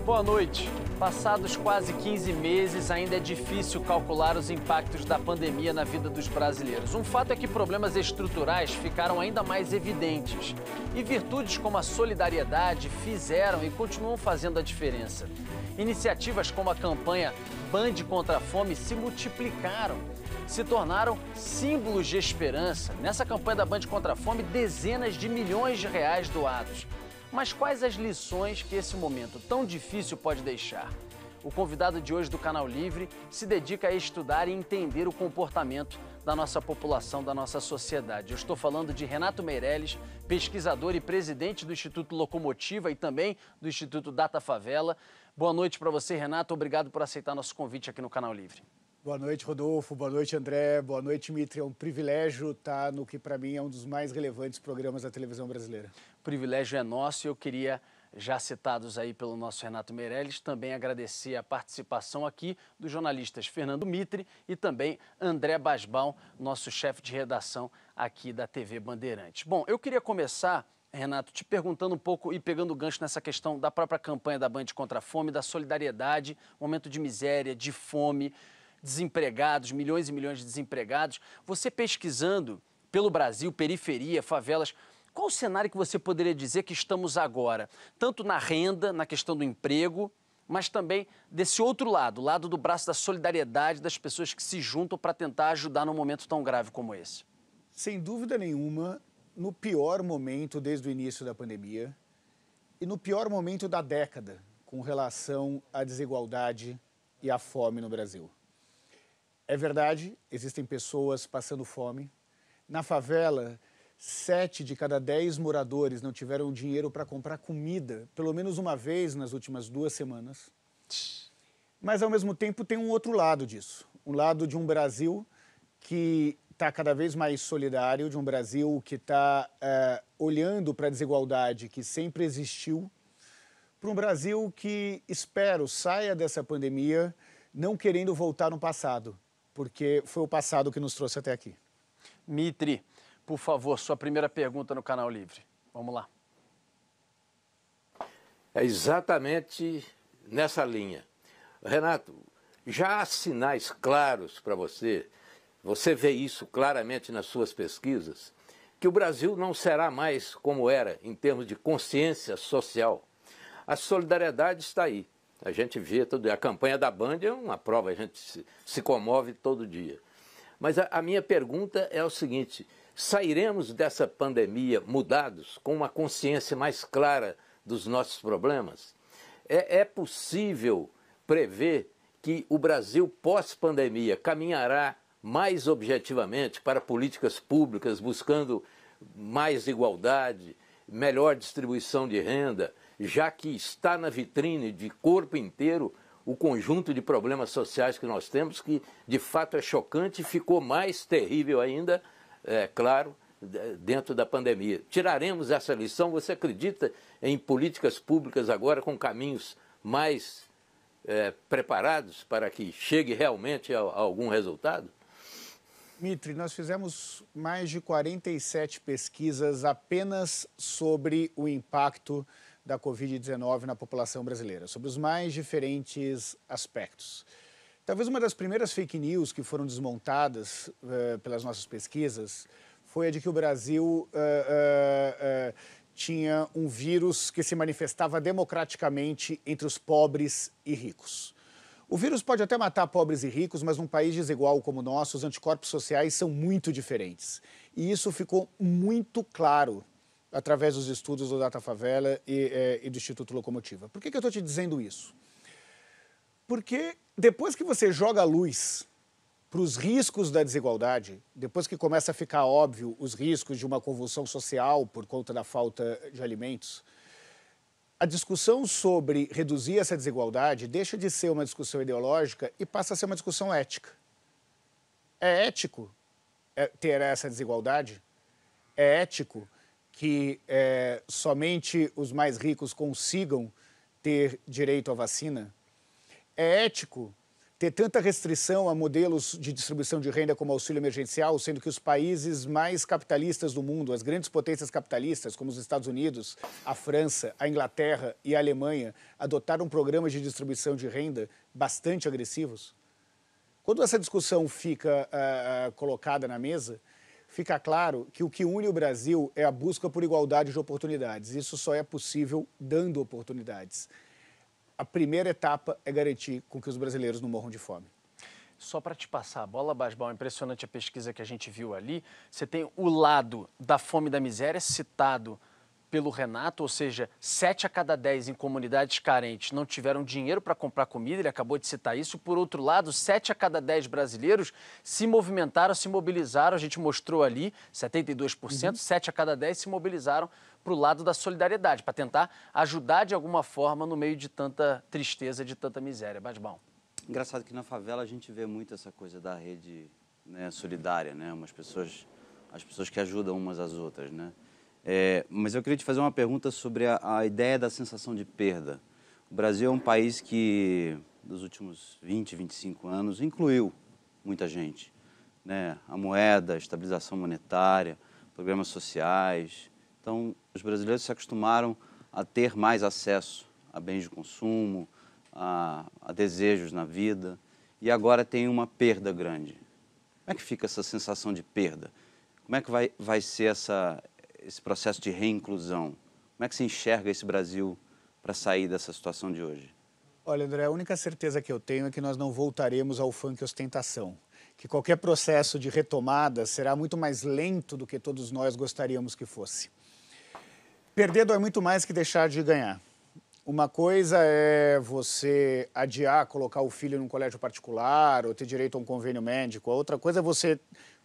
Boa noite. Passados quase 15 meses, ainda é difícil calcular os impactos da pandemia na vida dos brasileiros. Um fato é que problemas estruturais ficaram ainda mais evidentes. E virtudes como a solidariedade fizeram e continuam fazendo a diferença. Iniciativas como a campanha Band contra a Fome se multiplicaram, se tornaram símbolos de esperança. Nessa campanha da Band contra a Fome, dezenas de milhões de reais doados. Mas quais as lições que esse momento tão difícil pode deixar? O convidado de hoje do Canal Livre se dedica a estudar e entender o comportamento da nossa população, da nossa sociedade. Eu estou falando de Renato Meirelles, pesquisador e presidente do Instituto Locomotiva e também do Instituto Data Favela. Boa noite para você, Renato. Obrigado por aceitar nosso convite aqui no Canal Livre. Boa noite, Rodolfo. Boa noite, André. Boa noite, Mitri. É um privilégio estar no que, para mim, é um dos mais relevantes programas da televisão brasileira. O privilégio é nosso e eu queria, já citados aí pelo nosso Renato Meirelles, também agradecer a participação aqui dos jornalistas Fernando Mitri e também André Basbaum, nosso chefe de redação aqui da TV Bandeirantes. Bom, eu queria começar, Renato, te perguntando um pouco e pegando o gancho nessa questão da própria campanha da Band contra a Fome, da solidariedade, momento de miséria, de fome, desempregados, milhões e milhões de desempregados. Você pesquisando pelo Brasil, periferia, favelas, qual o cenário que você poderia dizer que estamos agora? Tanto na renda, na questão do emprego, mas também desse outro lado, o lado do braço da solidariedade das pessoas que se juntam para tentar ajudar num momento tão grave como esse. Sem dúvida nenhuma, no pior momento desde o início da pandemia e no pior momento da década com relação à desigualdade e à fome no Brasil. É verdade, existem pessoas passando fome. Na favela, 7 de cada 10 moradores não tiveram dinheiro para comprar comida, pelo menos uma vez nas últimas 2 semanas. Mas, ao mesmo tempo, tem um outro lado disso. Um lado de um Brasil que está cada vez mais solidário, de um Brasil que está olhando para a desigualdade que sempre existiu, para um Brasil que, espero, saia dessa pandemia não querendo voltar no passado, porque foi o passado que nos trouxe até aqui. Mitri, por favor, sua primeira pergunta no Canal Livre. Vamos lá. É exatamente nessa linha. Renato, já há sinais claros para você, você vê isso claramente nas suas pesquisas, que o Brasil não será mais como era em termos de consciência social. A solidariedade está aí. A gente vê tudo. A campanha da Band é uma prova, a gente se comove todo dia. Mas a minha pergunta é o seguinte: sairemos dessa pandemia mudados, com uma consciência mais clara dos nossos problemas? É possível prever que o Brasil pós-pandemia caminhará mais objetivamente para políticas públicas, buscando mais igualdade, melhor distribuição de renda, já que está na vitrine de corpo inteiro o conjunto de problemas sociais que nós temos, que de fato é chocante e ficou mais terrível ainda, claro, dentro da pandemia. Tiraremos essa lição? Você acredita em políticas públicas agora com caminhos mais preparados para que chegue realmente a algum resultado? Mitri, nós fizemos mais de 47 pesquisas apenas sobre o impacto da Covid-19 na população brasileira, sobre os mais diferentes aspectos. Talvez uma das primeiras fake news que foram desmontadas pelas nossas pesquisas foi a de que o Brasil tinha um vírus que se manifestava democraticamente entre os pobres e ricos. O vírus pode até matar pobres e ricos, mas num país desigual como o nosso, os anticorpos sociais são muito diferentes. E isso ficou muito claro através dos estudos do Data Favela e do Instituto Locomotiva. Por que eu estou te dizendo isso? Porque depois que você joga a luz para os riscos da desigualdade, depois que começa a ficar óbvio os riscos de uma convulsão social por conta da falta de alimentos, a discussão sobre reduzir essa desigualdade deixa de ser uma discussão ideológica e passa a ser uma discussão ética. É ético ter essa desigualdade? É ético que somente os mais ricos consigam ter direito à vacina? É ético ter tanta restrição a modelos de distribuição de renda como auxílio emergencial, sendo que os países mais capitalistas do mundo, as grandes potências capitalistas, como os Estados Unidos, a França, a Inglaterra e a Alemanha, adotaram programas de distribuição de renda bastante agressivos? Quando essa discussão fica colocada na mesa, fica claro que o que une o Brasil é a busca por igualdade de oportunidades. Isso só é possível dando oportunidades. A primeira etapa é garantir com que os brasileiros não morram de fome. Só para te passar a bola, Basbal, impressionante a pesquisa que a gente viu ali. Você tem o lado da fome e da miséria citado pelo Renato, ou seja, 7 a cada 10 em comunidades carentes não tiveram dinheiro para comprar comida, ele acabou de citar isso. Por outro lado, 7 a cada 10 brasileiros se movimentaram, se mobilizaram, a gente mostrou ali, 72%, 7 a cada 10 se mobilizaram para o lado da solidariedade, para tentar ajudar de alguma forma no meio de tanta tristeza, de tanta miséria. Basbal. Engraçado que na favela a gente vê muito essa coisa da rede, né, solidária, né? As pessoas que ajudam umas às outras, né? Mas eu queria te fazer uma pergunta sobre a ideia da sensação de perda. O Brasil é um país que, nos últimos 20, 25 anos, incluiu muita gente, né? A moeda, a estabilização monetária, programas sociais. Então, os brasileiros se acostumaram a ter mais acesso a bens de consumo, a desejos na vida, e agora tem uma perda grande. Como é que fica essa sensação de perda? Como é que vai ser esse processo de reinclusão? Como é que se enxerga esse Brasil para sair dessa situação de hoje? Olha, André, a única certeza que eu tenho é que nós não voltaremos ao funk ostentação. Que qualquer processo de retomada será muito mais lento do que todos nós gostaríamos que fosse. Perder dói muito mais que deixar de ganhar. Uma coisa é você adiar, colocar o filho num colégio particular ou ter direito a um convênio médico. A outra coisa é você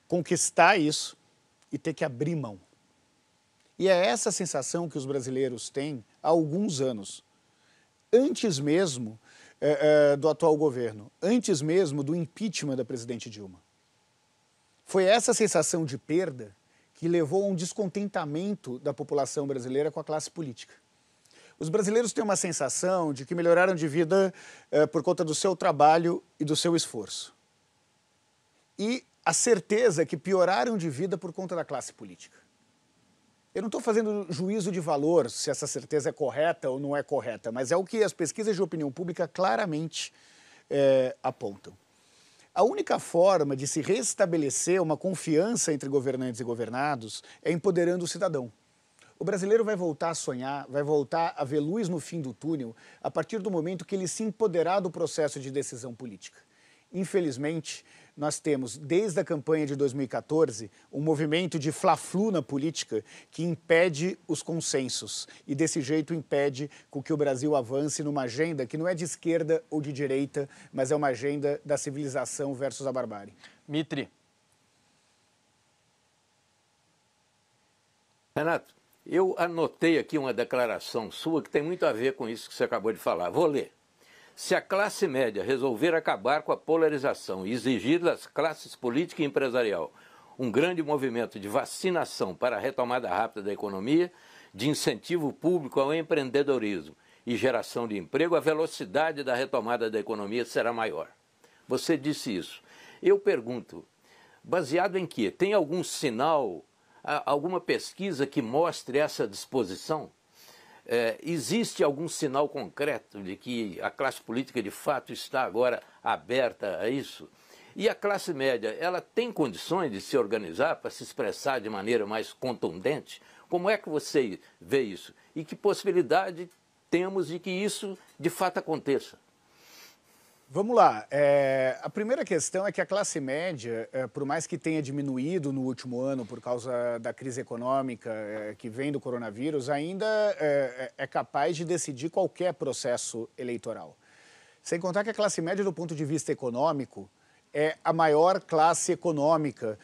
conquistar isso e ter que abrir mão. E é essa sensação que os brasileiros têm há alguns anos, antes mesmo do atual governo, antes mesmo do impeachment da presidente Dilma. Foi essa sensação de perda que levou a um descontentamento da população brasileira com a classe política. Os brasileiros têm uma sensação de que melhoraram de vida por conta do seu trabalho e do seu esforço. E a certeza que pioraram de vida por conta da classe política. Eu não estou fazendo juízo de valor se essa certeza é correta ou não é correta, mas é o que as pesquisas de opinião pública claramente apontam. A única forma de se restabelecer uma confiança entre governantes e governados é empoderando o cidadão. O brasileiro vai voltar a sonhar, vai voltar a ver luz no fim do túnel a partir do momento que ele se empoderar do processo de decisão política. Infelizmente, nós temos, desde a campanha de 2014, um movimento de fla-flu na política que impede os consensos e, desse jeito, impede com que o Brasil avance numa agenda que não é de esquerda ou de direita, mas é uma agenda da civilização versus a barbárie. Mitri. Renato, eu anotei aqui uma declaração sua que tem muito a ver com isso que você acabou de falar. Vou ler. Se a classe média resolver acabar com a polarização e exigir das classes política e empresarial um grande movimento de vacinação para a retomada rápida da economia, de incentivo público ao empreendedorismo e geração de emprego, a velocidade da retomada da economia será maior. Você disse isso. Eu pergunto, baseado em quê? Tem algum sinal, alguma pesquisa que mostre essa disposição? Existe algum sinal concreto de que a classe política de fato está agora aberta a isso? E a classe média, ela tem condições de se organizar para se expressar de maneira mais contundente? Como é que você vê isso? E que possibilidade temos de que isso de fato aconteça? Vamos lá. A primeira questão é que a classe média, por mais que tenha diminuído no último ano por causa da crise econômica que vem do coronavírus, ainda é capaz de decidir qualquer processo eleitoral. Sem contar que a classe média, do ponto de vista econômico, é a maior classe econômica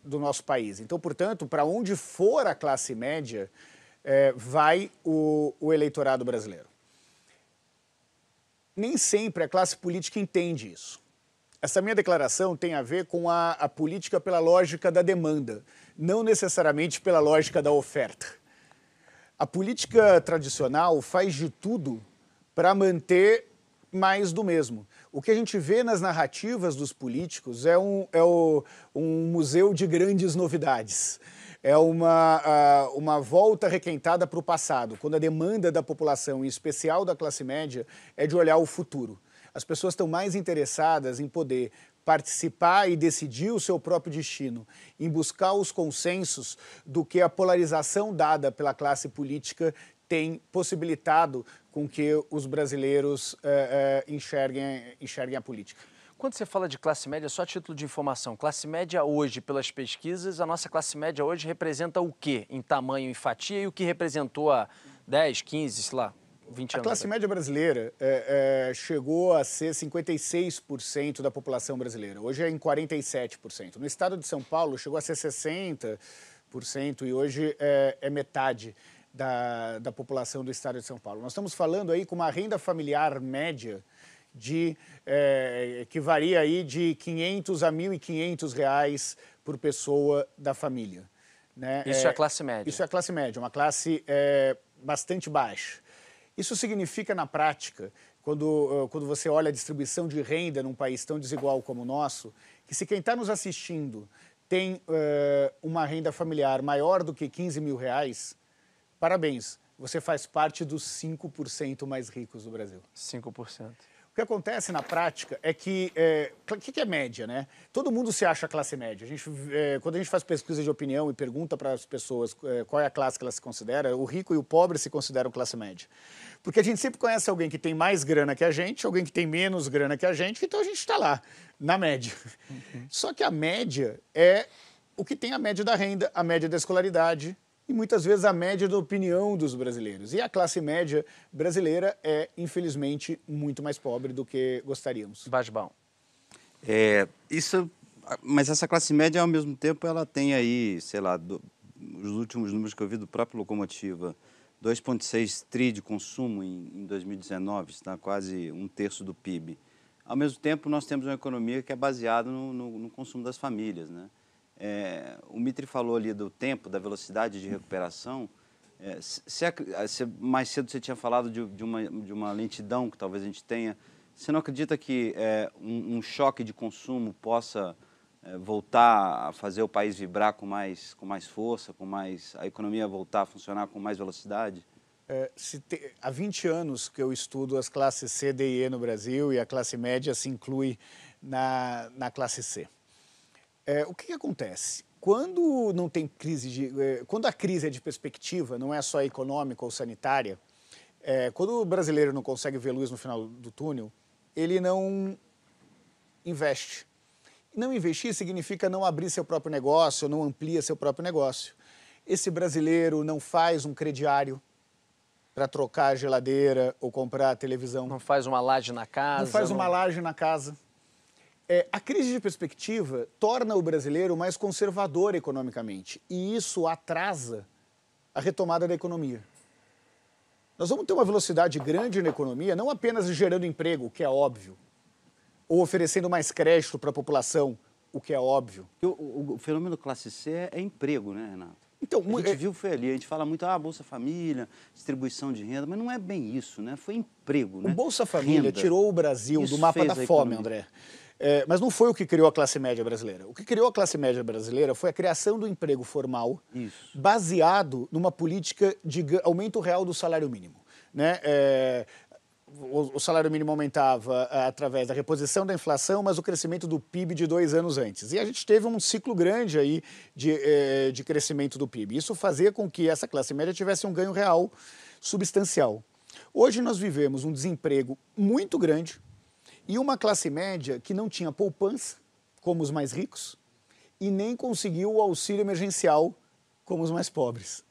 do nosso país. Então, portanto, para onde for a classe média, vai o eleitorado brasileiro. Nem sempre a classe política entende isso. Essa minha declaração tem a ver com a política pela lógica da demanda, não necessariamente pela lógica da oferta. A política tradicional faz de tudo para manter mais do mesmo. O que a gente vê nas narrativas dos políticos é um museu de grandes novidades. É uma volta requentada para o passado, quando a demanda da população, em especial da classe média, é de olhar o futuro. As pessoas estão mais interessadas em poder participar e decidir o seu próprio destino, em buscar os consensos, do que a polarização dada pela classe política tem possibilitado com que os brasileiros enxerguem a política. Quando você fala de classe média, só a título de informação, classe média hoje, pelas pesquisas, a nossa classe média hoje representa o quê em tamanho e fatia e o que representou há 10, 15, sei lá, 20 anos? A classe média brasileira chegou a ser 56% da população brasileira. Hoje é em 47%. No estado de São Paulo chegou a ser 60% e hoje é metade da população do estado de São Paulo. Nós estamos falando aí com uma renda familiar média que varia aí de R$500 a R$1.500 por pessoa da família. Né? Isso é a classe média? Isso é a classe média, uma classe bastante baixa. Isso significa, na prática, quando você olha a distribuição de renda num país tão desigual como o nosso, que se quem está nos assistindo tem uma renda familiar maior do que R$15.000, parabéns, você faz parte dos 5% mais ricos do Brasil. 5%. O que acontece na prática é que... O que é média, né? Todo mundo se acha classe média. Quando a gente faz pesquisa de opinião e pergunta para as pessoas qual é a classe que elas se consideram, o rico e o pobre se consideram classe média. Porque a gente sempre conhece alguém que tem mais grana que a gente, alguém que tem menos grana que a gente, então a gente está lá, na média. Só que a média é o que tem a média da renda, a média da escolaridade, e muitas vezes a média da opinião dos brasileiros. E a classe média brasileira é, infelizmente, muito mais pobre do que gostaríamos. Basbão. Mas essa classe média, ao mesmo tempo, ela tem aí, sei lá, os últimos números que eu vi do próprio Locomotiva, 2,6 tri de consumo em 2019, está quase 1/3 do PIB. Ao mesmo tempo, nós temos uma economia que é baseada no consumo das famílias, né? O Mitri falou ali do tempo, da velocidade de recuperação. Mais cedo você tinha falado de uma lentidão que talvez a gente tenha. Você não acredita que um choque de consumo possa voltar a fazer o país vibrar com mais força, a economia voltar a funcionar com mais velocidade? Há 20 anos que eu estudo as classes C, D e E no Brasil, e a classe média se inclui na classe C. O que acontece? Quando não tem quando a crise é de perspectiva, não é só econômica ou sanitária, quando o brasileiro não consegue ver luz no final do túnel, ele não investe. Não investir significa não abrir seu próprio negócio, não amplia seu próprio negócio. Esse brasileiro não faz um crediário para trocar a geladeira ou comprar a televisão. Não faz uma laje na casa. Não faz uma laje na casa. A crise de perspectiva torna o brasileiro mais conservador economicamente, e isso atrasa a retomada da economia. Nós vamos ter uma velocidade grande na economia, não apenas gerando emprego, o que é óbvio, ou oferecendo mais crédito para a população, o que é óbvio. O fenômeno classe C é emprego, né, Renato? Então, a gente viu, foi ali, a gente fala muito, Bolsa Família, distribuição de renda, mas não é bem isso, né? Foi emprego, né? O Bolsa Família renda. Tirou o Brasil do mapa da fome, André. Mas não foi o que criou a classe média brasileira. O que criou a classe média brasileira foi a criação do emprego formal, baseado numa política de aumento real do salário mínimo. Né? O salário mínimo aumentava através da reposição da inflação, mas o crescimento do PIB de 2 anos antes. E a gente teve um ciclo grande aí de crescimento do PIB. Isso fazia com que essa classe média tivesse um ganho real substancial. Hoje nós vivemos um desemprego muito grande, e uma classe média que não tinha poupança, como os mais ricos, e nem conseguiu o auxílio emergencial, como os mais pobres.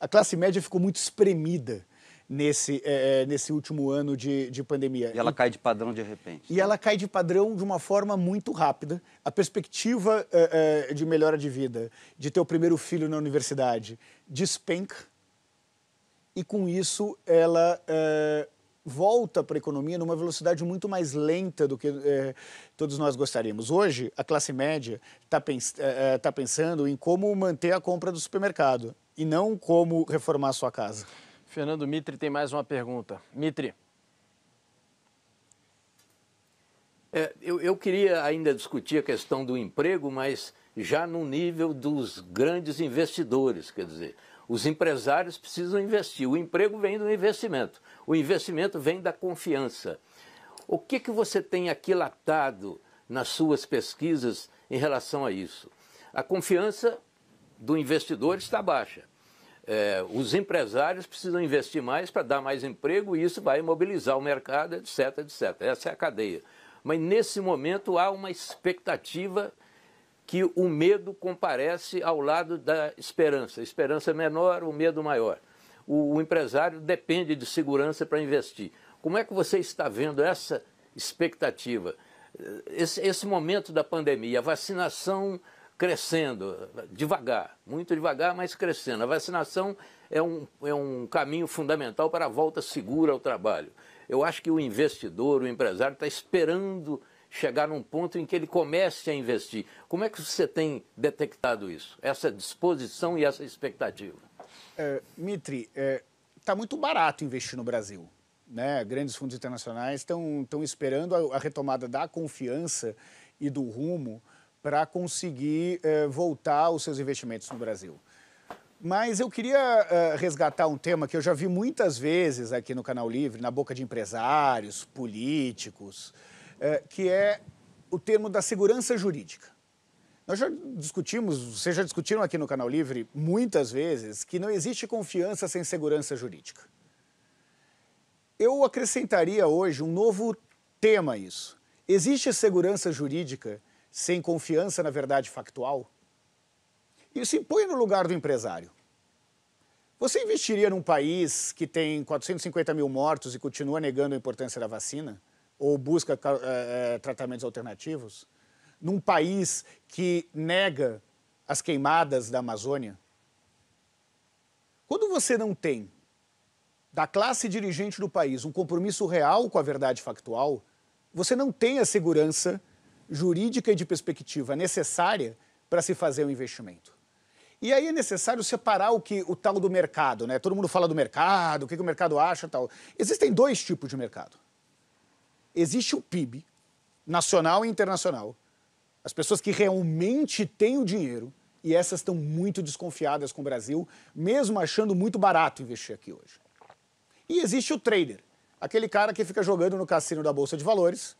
A classe média ficou muito espremida nesse último ano de pandemia. E ela cai de padrão de repente. E ela cai de padrão de uma forma muito rápida. A perspectiva de melhora de vida, de ter o primeiro filho na universidade, despenca. E com isso ela volta para a economia numa velocidade muito mais lenta do que todos nós gostaríamos. Hoje, a classe média está pensando em como manter a compra do supermercado e não como reformar a sua casa. Fernando Mitre tem mais uma pergunta. Mitre. Eu queria ainda discutir a questão do emprego, mas já no nível dos grandes investidores, quer dizer, os empresários precisam investir, o emprego vem do investimento, o investimento vem da confiança. O que você tem aquilatado nas suas pesquisas em relação a isso? A confiança do investidor está baixa. Os empresários precisam investir mais para dar mais emprego e isso vai mobilizar o mercado, etc, etc. Essa é a cadeia. Mas nesse momento há uma expectativa que o medo comparece ao lado da esperança. A esperança é menor, o medo maior. O empresário depende de segurança para investir. Como é que você está vendo essa expectativa? Esse momento da pandemia, a vacinação crescendo, devagar, muito devagar, mas crescendo. A vacinação é um caminho fundamental para a volta segura ao trabalho. Eu acho que o investidor, o empresário, está esperando chegar num ponto em que ele comece a investir. Como é que você tem detectado isso? Essa disposição e essa expectativa? Mitre, está muito barato investir no Brasil, né? Grandes fundos internacionais estão esperando a retomada da confiança e do rumo para conseguir voltar os seus investimentos no Brasil. Mas eu queria resgatar um tema que eu já vi muitas vezes aqui no Canal Livre, na boca de empresários, políticos, que é o termo da segurança jurídica. Nós já discutimos, vocês já discutiram aqui no Canal Livre muitas vezes que não existe confiança sem segurança jurídica. Eu acrescentaria hoje um novo tema a isso. Existe segurança jurídica sem confiança na verdade factual? E se põe no lugar do empresário. Você investiria num país que tem 450 mil mortos e continua negando a importância da vacina? Ou busca tratamentos alternativos? Num país que nega as queimadas da Amazônia? Quando você não tem, da classe dirigente do país, um compromisso real com a verdade factual, você não tem a segurança jurídica e de perspectiva necessária para se fazer um investimento. E aí é necessário separar o tal do mercado, né? Todo mundo fala do mercado, o que o mercado acha e tal. Existem dois tipos de mercado. Existe o PIB, nacional e internacional. As pessoas que realmente têm o dinheiro, e essas estão muito desconfiadas com o Brasil, mesmo achando muito barato investir aqui hoje. E existe o trader, aquele cara que fica jogando no cassino da Bolsa de Valores,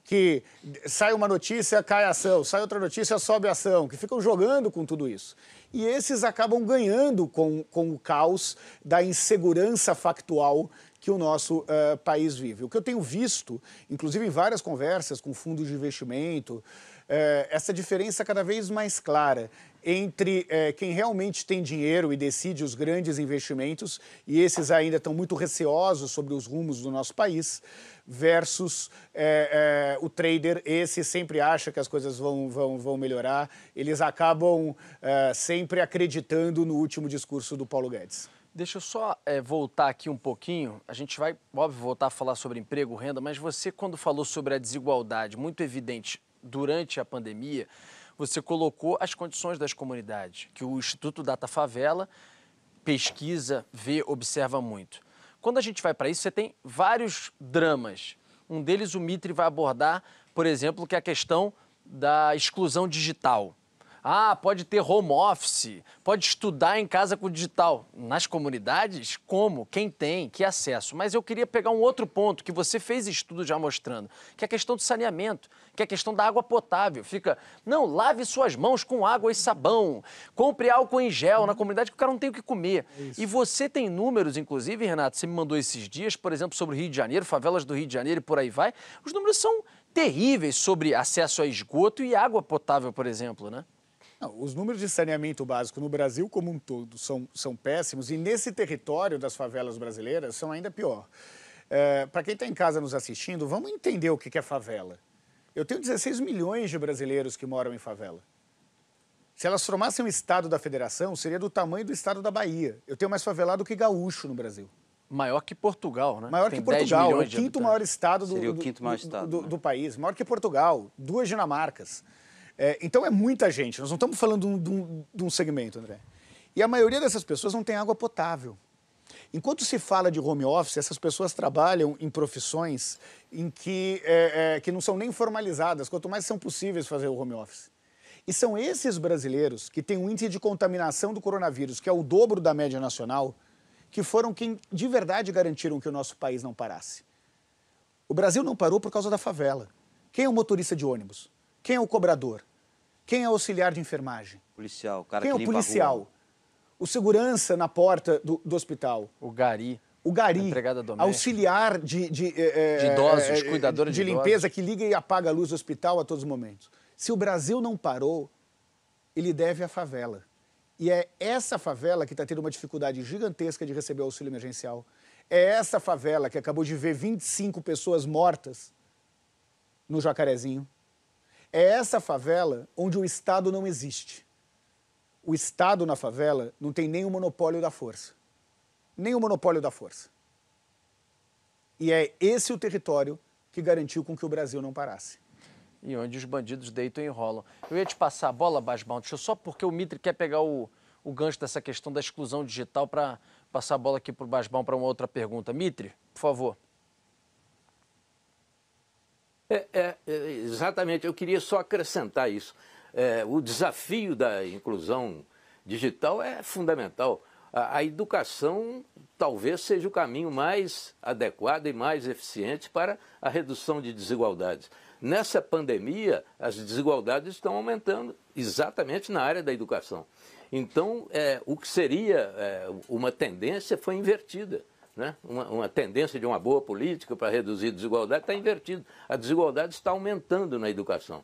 que sai uma notícia, cai a ação, sai outra notícia, sobe a ação, que ficam jogando com tudo isso. E esses acabam ganhando com o caos da insegurança factual que o nosso país vive. O que eu tenho visto, inclusive em várias conversas com fundos de investimento, essa diferença cada vez mais clara entre quem realmente tem dinheiro e decide os grandes investimentos, e esses ainda estão muito receosos sobre os rumos do nosso país, versus o trader, esse sempre acha que as coisas vão melhorar, eles acabam sempre acreditando no último discurso do Paulo Guedes. Deixa eu só voltar aqui um pouquinho, a gente vai, óbvio, voltar a falar sobre emprego, renda, mas você, quando falou sobre a desigualdade muito evidente durante a pandemia, você colocou as condições das comunidades, que o Instituto Data Favela pesquisa, vê, observa muito. Quando a gente vai para isso, você tem vários dramas. Um deles o Mitre vai abordar, por exemplo, que é a questão da exclusão digital. Ah, pode ter home office, pode estudar em casa com o digital. Nas comunidades, como? Quem tem? Que acesso? Mas eu queria pegar um outro ponto que você fez estudo já mostrando, que é a questão do saneamento, que é a questão da água potável. Fica, não, lave suas mãos com água e sabão, compre álcool em gel na comunidade que o cara não tem o que comer. E você tem números, inclusive, Renato, você me mandou esses dias, por exemplo, sobre o Rio de Janeiro, favelas do Rio de Janeiro e por aí vai. Os números são terríveis sobre acesso a esgoto e água potável, por exemplo, né? Não, os números de saneamento básico no Brasil como um todo são péssimos e nesse território das favelas brasileiras são ainda pior. Para quem está em casa nos assistindo, vamos entender o que é favela. Eu tenho 16 milhões de brasileiros que moram em favela. Se elas formassem um estado da federação, seria do tamanho do estado da Bahia. Eu tenho mais favelado que gaúcho no Brasil. Maior que Portugal, né? Maior Tem que Portugal, 10 é o milhões de quinto habitantes. maior estado Seria o quinto maior estado, né? do país. Maior que Portugal, 2 Dinamarcas. Então é muita gente, nós não estamos falando de um segmento, André. E a maioria dessas pessoas não tem água potável. Enquanto se fala de home office, essas pessoas trabalham em profissões em que não são nem formalizadas, quanto mais são possíveis fazer o home office. E são esses brasileiros que têm um índice de contaminação do coronavírus, que é o dobro da média nacional, que foram quem de verdade garantiram que o nosso país não parasse. O Brasil não parou por causa da favela. Quem é o motorista de ônibus? Quem é o cobrador? Quem é o auxiliar de enfermagem? Policial, o cara Quem que é o limpa a policial? rua. O segurança na porta do hospital? O gari. O gari, A empregada doméstica. auxiliar de idosos, cuidadora de limpeza idosos. que liga e apaga a luz do hospital a todos os momentos. Se o Brasil não parou, ele deve à favela. E é essa favela que está tendo uma dificuldade gigantesca de receber o auxílio emergencial. É essa favela que acabou de ver 25 pessoas mortas no Jacarezinho. É essa favela onde o Estado não existe. O Estado na favela não tem nem o monopólio da força. Nem o monopólio da força. E é esse o território que garantiu com que o Brasil não parasse. E onde os bandidos deitam e enrolam. Eu ia te passar a bola, Basbão, deixa eu só porque o Mitre quer pegar o gancho dessa questão da exclusão digital para passar a bola aqui para o Basbão para uma outra pergunta. Mitre, por favor. Exatamente, eu queria só acrescentar isso. O desafio da inclusão digital é fundamental. A educação talvez seja o caminho mais adequado e mais eficiente para a redução de desigualdades. Nessa pandemia, as desigualdades estão aumentando exatamente na área da educação. Então, o que seria uma tendência foi invertida. Né? Uma tendência de uma boa política para reduzir a desigualdade está invertida. A desigualdade está aumentando na educação.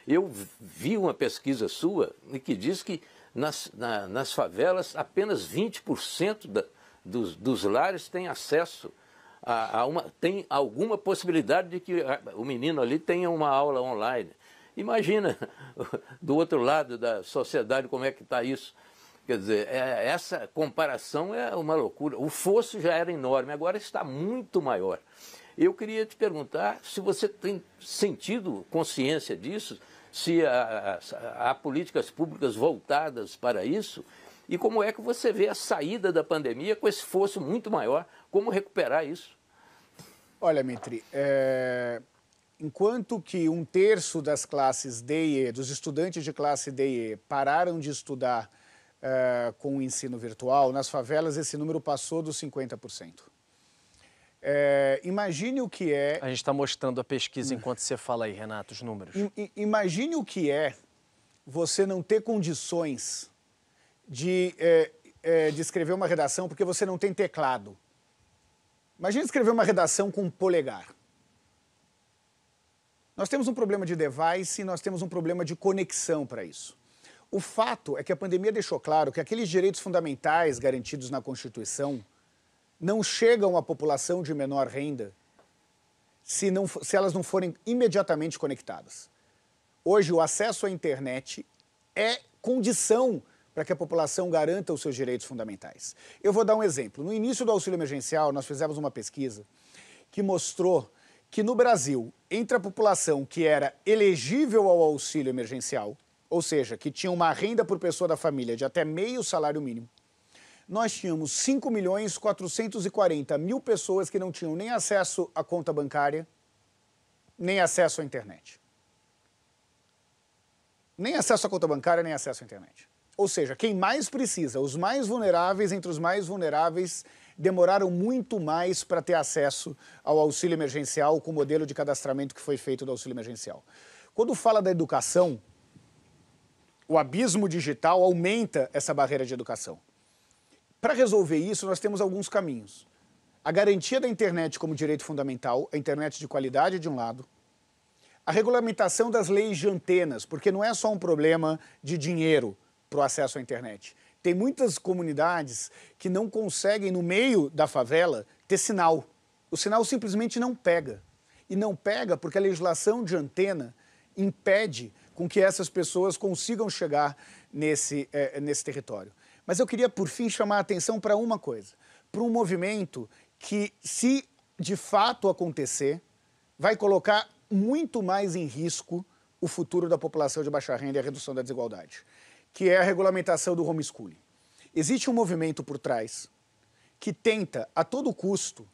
Eu vi uma pesquisa sua que diz que nas favelas apenas 20% dos lares têm acesso tem alguma possibilidade de que o menino ali tenha uma aula online. Imagina, do outro lado da sociedade, como é que está isso. Quer dizer, essa comparação é uma loucura. O fosso já era enorme, agora está muito maior. Eu queria te perguntar se você tem sentido consciência disso, se há políticas públicas voltadas para isso, e como é que você vê a saída da pandemia com esse fosso muito maior, como recuperar isso? Olha, Mitri, enquanto que 1/3 das classes D e E, dos estudantes de classe D e E, pararam de estudar com o ensino virtual, nas favelas esse número passou dos 50%. Imagine o que é... A gente está mostrando a pesquisa enquanto você fala aí, Renato, os números. Imagine o que é você não ter condições de escrever uma redação porque você não tem teclado. Imagine escrever uma redação com um polegar. Nós temos um problema de device e nós temos um problema de conexão para isso. O fato é que a pandemia deixou claro que aqueles direitos fundamentais garantidos na Constituição não chegam à população de menor renda se elas não forem imediatamente conectadas. Hoje, o acesso à internet é condição para que a população garanta os seus direitos fundamentais. Eu vou dar um exemplo. No início do auxílio emergencial, nós fizemos uma pesquisa que mostrou que no Brasil, entre a população que era elegível ao auxílio emergencial, ou seja, que tinha uma renda por pessoa da família de até meio salário mínimo, nós tínhamos 5.440.000 pessoas que não tinham nem acesso à conta bancária, nem acesso à internet. Nem acesso à conta bancária, nem acesso à internet. Ou seja, quem mais precisa, os mais vulneráveis entre os mais vulneráveis, demoraram muito mais para ter acesso ao auxílio emergencial com o modelo de cadastramento que foi feito do auxílio emergencial. Quando fala da educação, o abismo digital aumenta essa barreira de educação. Para resolver isso, nós temos alguns caminhos. A garantia da internet como direito fundamental, a internet de qualidade de um lado, a regulamentação das leis de antenas, porque não é só um problema de dinheiro para o acesso à internet. Tem muitas comunidades que não conseguem, no meio da favela, ter sinal. O sinal simplesmente não pega. E não pega porque a legislação de antena impede com que essas pessoas consigam chegar nesse território. Mas eu queria, por fim, chamar a atenção para uma coisa, para um movimento que, se de fato acontecer, vai colocar muito mais em risco o futuro da população de baixa renda e a redução da desigualdade, que é a regulamentação do homeschooling. Existe um movimento por trás que tenta, a todo custo,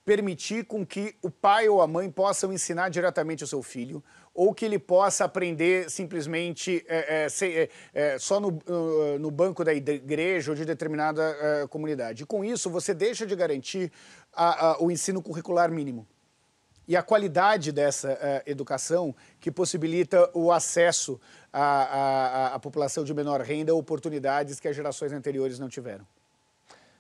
permitir com que o pai ou a mãe possam ensinar diretamente o seu filho, ou que ele possa aprender simplesmente só no banco da igreja ou de determinada comunidade. E com isso, você deixa de garantir o ensino curricular mínimo e a qualidade dessa educação que possibilita o acesso à população de menor renda a oportunidades que as gerações anteriores não tiveram.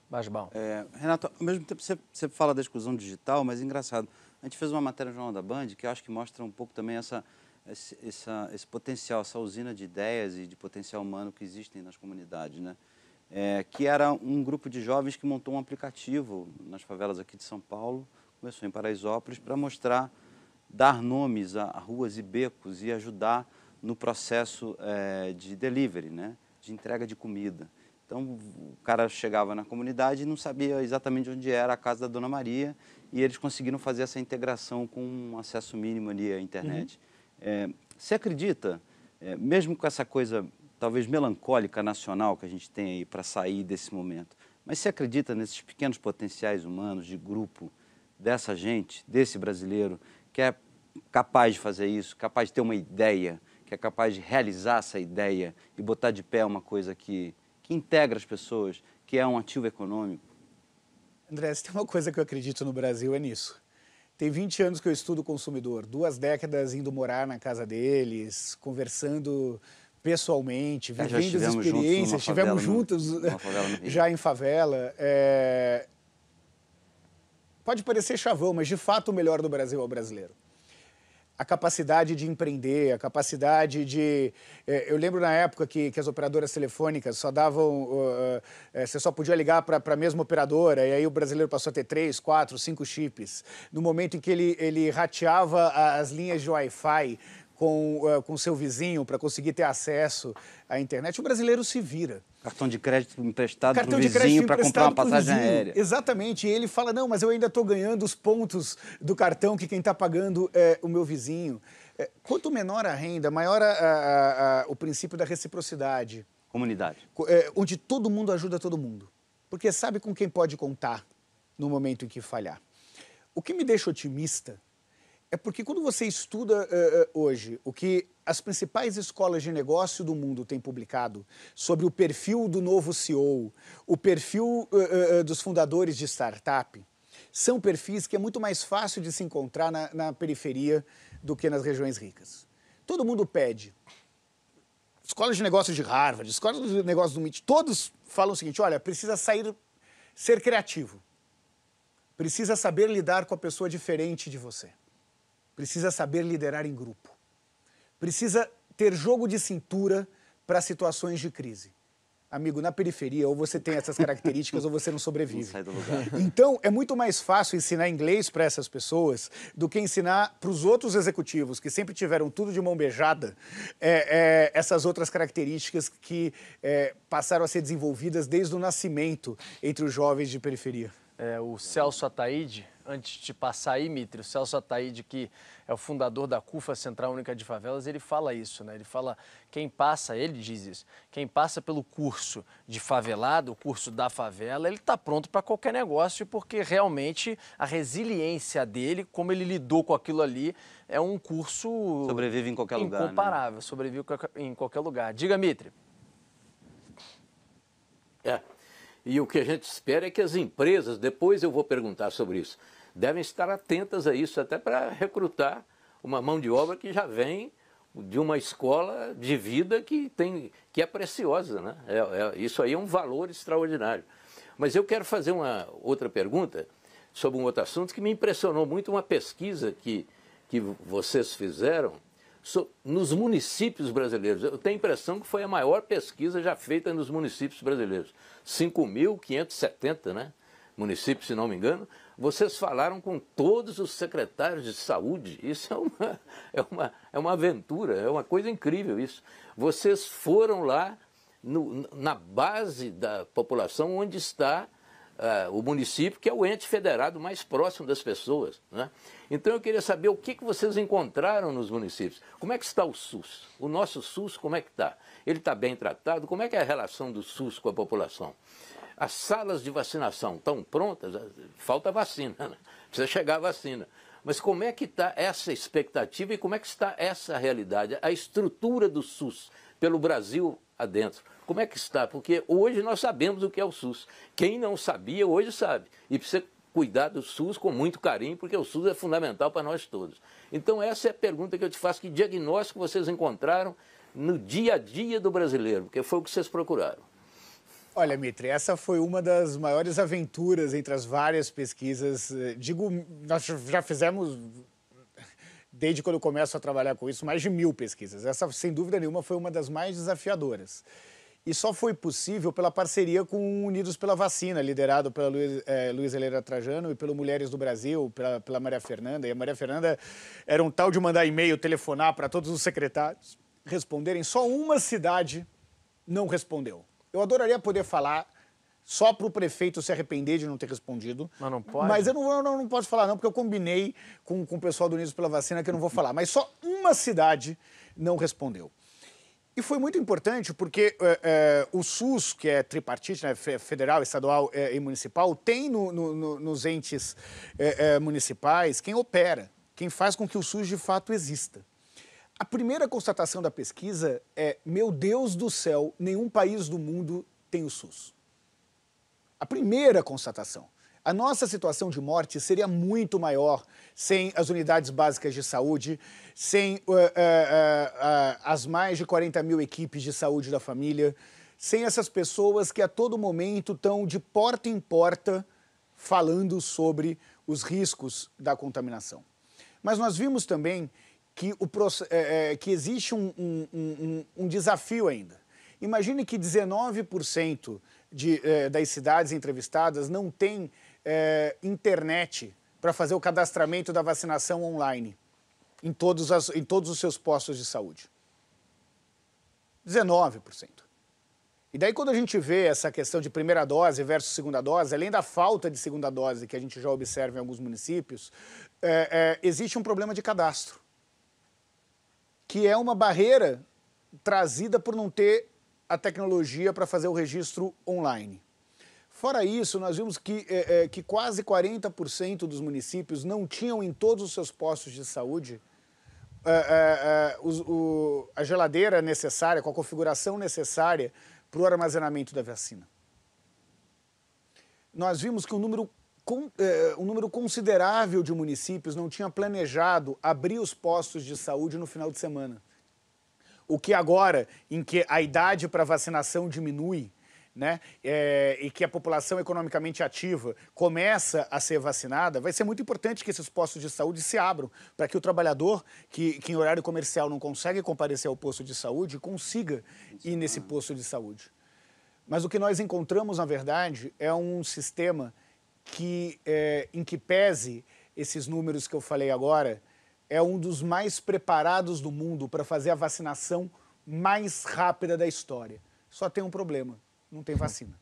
Basbal. Renato, ao mesmo tempo você fala da exclusão digital, mas é engraçado. A gente fez uma matéria no Jornal da Band que eu acho que mostra um pouco também esse potencial, essa usina de ideias e de potencial humano que existem nas comunidades, né? Que era um grupo de jovens que montou um aplicativo nas favelas aqui de São Paulo, começou em Paraisópolis, para mostrar, dar nomes a ruas e becos e ajudar no processo de delivery, né? De entrega de comida. Então, o cara chegava na comunidade e não sabia exatamente onde era a casa da Dona Maria, e eles conseguiram fazer essa integração com um acesso mínimo ali à internet. Você acredita, mesmo com essa coisa talvez melancólica nacional que a gente tem aí para sair desse momento, mas você acredita nesses pequenos potenciais humanos de grupo, dessa gente, desse brasileiro, que é capaz de fazer isso, capaz de ter uma ideia, que é capaz de realizar essa ideia e botar de pé uma coisa que integra as pessoas, que é um ativo econômico? André, se tem uma coisa que eu acredito no Brasil é nisso. Tem 20 anos que eu estudo consumidor, 2 décadas indo morar na casa deles, conversando pessoalmente, vivendo as experiências, estivemos juntos já em favela. Pode parecer chavão, mas de fato o melhor do Brasil é o brasileiro. A capacidade de empreender, a capacidade de... eu lembro na época que as operadoras telefônicas só davam... você só podia ligar para a mesma operadora, e aí o brasileiro passou a ter 3, 4, 5 chips. No momento em que ele rateava as linhas de Wi-Fi com seu vizinho para conseguir ter acesso à internet, o brasileiro se vira. Cartão de crédito emprestado para o vizinho para comprar uma passagem aérea. Exatamente. E ele fala, não, mas eu ainda estou ganhando os pontos do cartão que quem está pagando é o meu vizinho. Quanto menor a renda, maior o princípio da reciprocidade. Comunidade. Onde todo mundo ajuda todo mundo. Porque sabe com quem pode contar no momento em que falhar. O que me deixa otimista é porque quando você estuda hoje o que as principais escolas de negócio do mundo têm publicado sobre o perfil do novo CEO, o perfil dos fundadores de startup, são perfis que é muito mais fácil de se encontrar na periferia do que nas regiões ricas. Todo mundo pede. Escolas de negócios de Harvard, escolas de negócios do MIT, todos falam o seguinte, olha, precisa ser criativo. Precisa saber lidar com a pessoa diferente de você. Precisa saber liderar em grupo. Precisa ter jogo de cintura para situações de crise. Amigo, na periferia, ou você tem essas características ou você não sobrevive. Não sai do lugar. Então, é muito mais fácil ensinar inglês para essas pessoas do que ensinar para os outros executivos, que sempre tiveram tudo de mão beijada, essas outras características que passaram a ser desenvolvidas desde o nascimento entre os jovens de periferia. O Celso Ataíde, antes de passar aí, Mitri, o Celso Ataíde, que é o fundador da CUFA, Central Única de Favelas, ele fala isso, né? Ele fala, ele diz isso, quem passa pelo curso de favelado, o curso da favela, ele está pronto para qualquer negócio, porque realmente a resiliência dele, como ele lidou com aquilo ali, é um curso... Sobrevive em qualquer lugar, incomparável, né? Sobrevive em qualquer lugar. Diga, Mitri. E o que a gente espera é que as empresas, depois eu vou perguntar sobre isso, devem estar atentas a isso, até para recrutar uma mão de obra que já vem de uma escola de vida que é preciosa, né? Isso aí é um valor extraordinário. Mas eu quero fazer uma outra pergunta sobre um outro assunto que me impressionou muito, uma pesquisa que vocês fizeram nos municípios brasileiros. Eu tenho a impressão que foi a maior pesquisa já feita nos municípios brasileiros. 5.570, né? Municípios, se não me engano. Vocês falaram com todos os secretários de saúde. Isso é uma aventura, é uma coisa incrível isso. Vocês foram lá na base da população onde está o município, que é o ente federado mais próximo das pessoas, né? Então eu queria saber o que vocês encontraram nos municípios. Como é que está o SUS? O nosso SUS, como é que está? Ele está bem tratado? Como é que é a relação do SUS com a população? As salas de vacinação estão prontas? Falta vacina, né? Precisa chegar a vacina. Mas como é que está essa expectativa e como é que está essa realidade? A estrutura do SUS pelo Brasil adentro. Como é que está? Porque hoje nós sabemos o que é o SUS. Quem não sabia, hoje sabe. E precisa cuidar do SUS com muito carinho, porque o SUS é fundamental para nós todos. Então essa é a pergunta que eu te faço. Que diagnóstico vocês encontraram no dia a dia do brasileiro? Porque foi o que vocês procuraram. Olha, Mitre, essa foi uma das maiores aventuras entre as várias pesquisas. Nós já fizemos, desde quando eu começo a trabalhar com isso, mais de 1000 pesquisas. Essa, sem dúvida nenhuma, foi uma das mais desafiadoras. E só foi possível pela parceria com Unidos pela Vacina, liderado pela Luiz Helena Trajano e pelo Mulheres do Brasil, pela Maria Fernanda. E a Maria Fernanda era um tal de mandar e-mail, telefonar para todos os secretários responderem. Só uma cidade não respondeu. Eu adoraria poder falar só para o prefeito se arrepender de não ter respondido. Mas não pode? Mas eu não posso falar não, porque eu combinei com o pessoal do Unidos pela Vacina que eu não vou falar. Mas só uma cidade não respondeu. E foi muito importante porque o SUS, que é tripartite, né, federal, estadual e municipal, tem nos entes municipais quem opera, quem faz com que o SUS de fato exista. A primeira constatação da pesquisa é: meu Deus do céu, nenhum país do mundo tem o SUS. A primeira constatação. A nossa situação de morte seria muito maior sem as unidades básicas de saúde, sem as mais de 40 mil equipes de saúde da família, sem essas pessoas que a todo momento estão de porta em porta falando sobre os riscos da contaminação. Mas nós vimos também que existe um desafio ainda. Imagine que 19% das cidades entrevistadas não têm internet para fazer o cadastramento da vacinação online em todos os seus postos de saúde. 19%. E daí, quando a gente vê essa questão de primeira dose versus segunda dose, além da falta de segunda dose que a gente já observa em alguns municípios, existe um problema de cadastro, que é uma barreira trazida por não ter a tecnologia para fazer o registro online. Fora isso, nós vimos que quase 40% dos municípios não tinham em todos os seus postos de saúde a geladeira necessária, com a configuração necessária para o armazenamento da vacina. Nós vimos que um número considerável de municípios não tinha planejado abrir os postos de saúde no final de semana. O que agora, em que a idade para vacinação diminui, né, e que a população economicamente ativa começa a ser vacinada, vai ser muito importante que esses postos de saúde se abram, para que o trabalhador que em horário comercial não consegue comparecer ao posto de saúde, consiga ir nesse posto de saúde. Mas o que nós encontramos, na verdade, é um sistema em que pese esses números que eu falei agora, é um dos mais preparados do mundo para fazer a vacinação mais rápida da história. Só tem um problema: não tem vacina.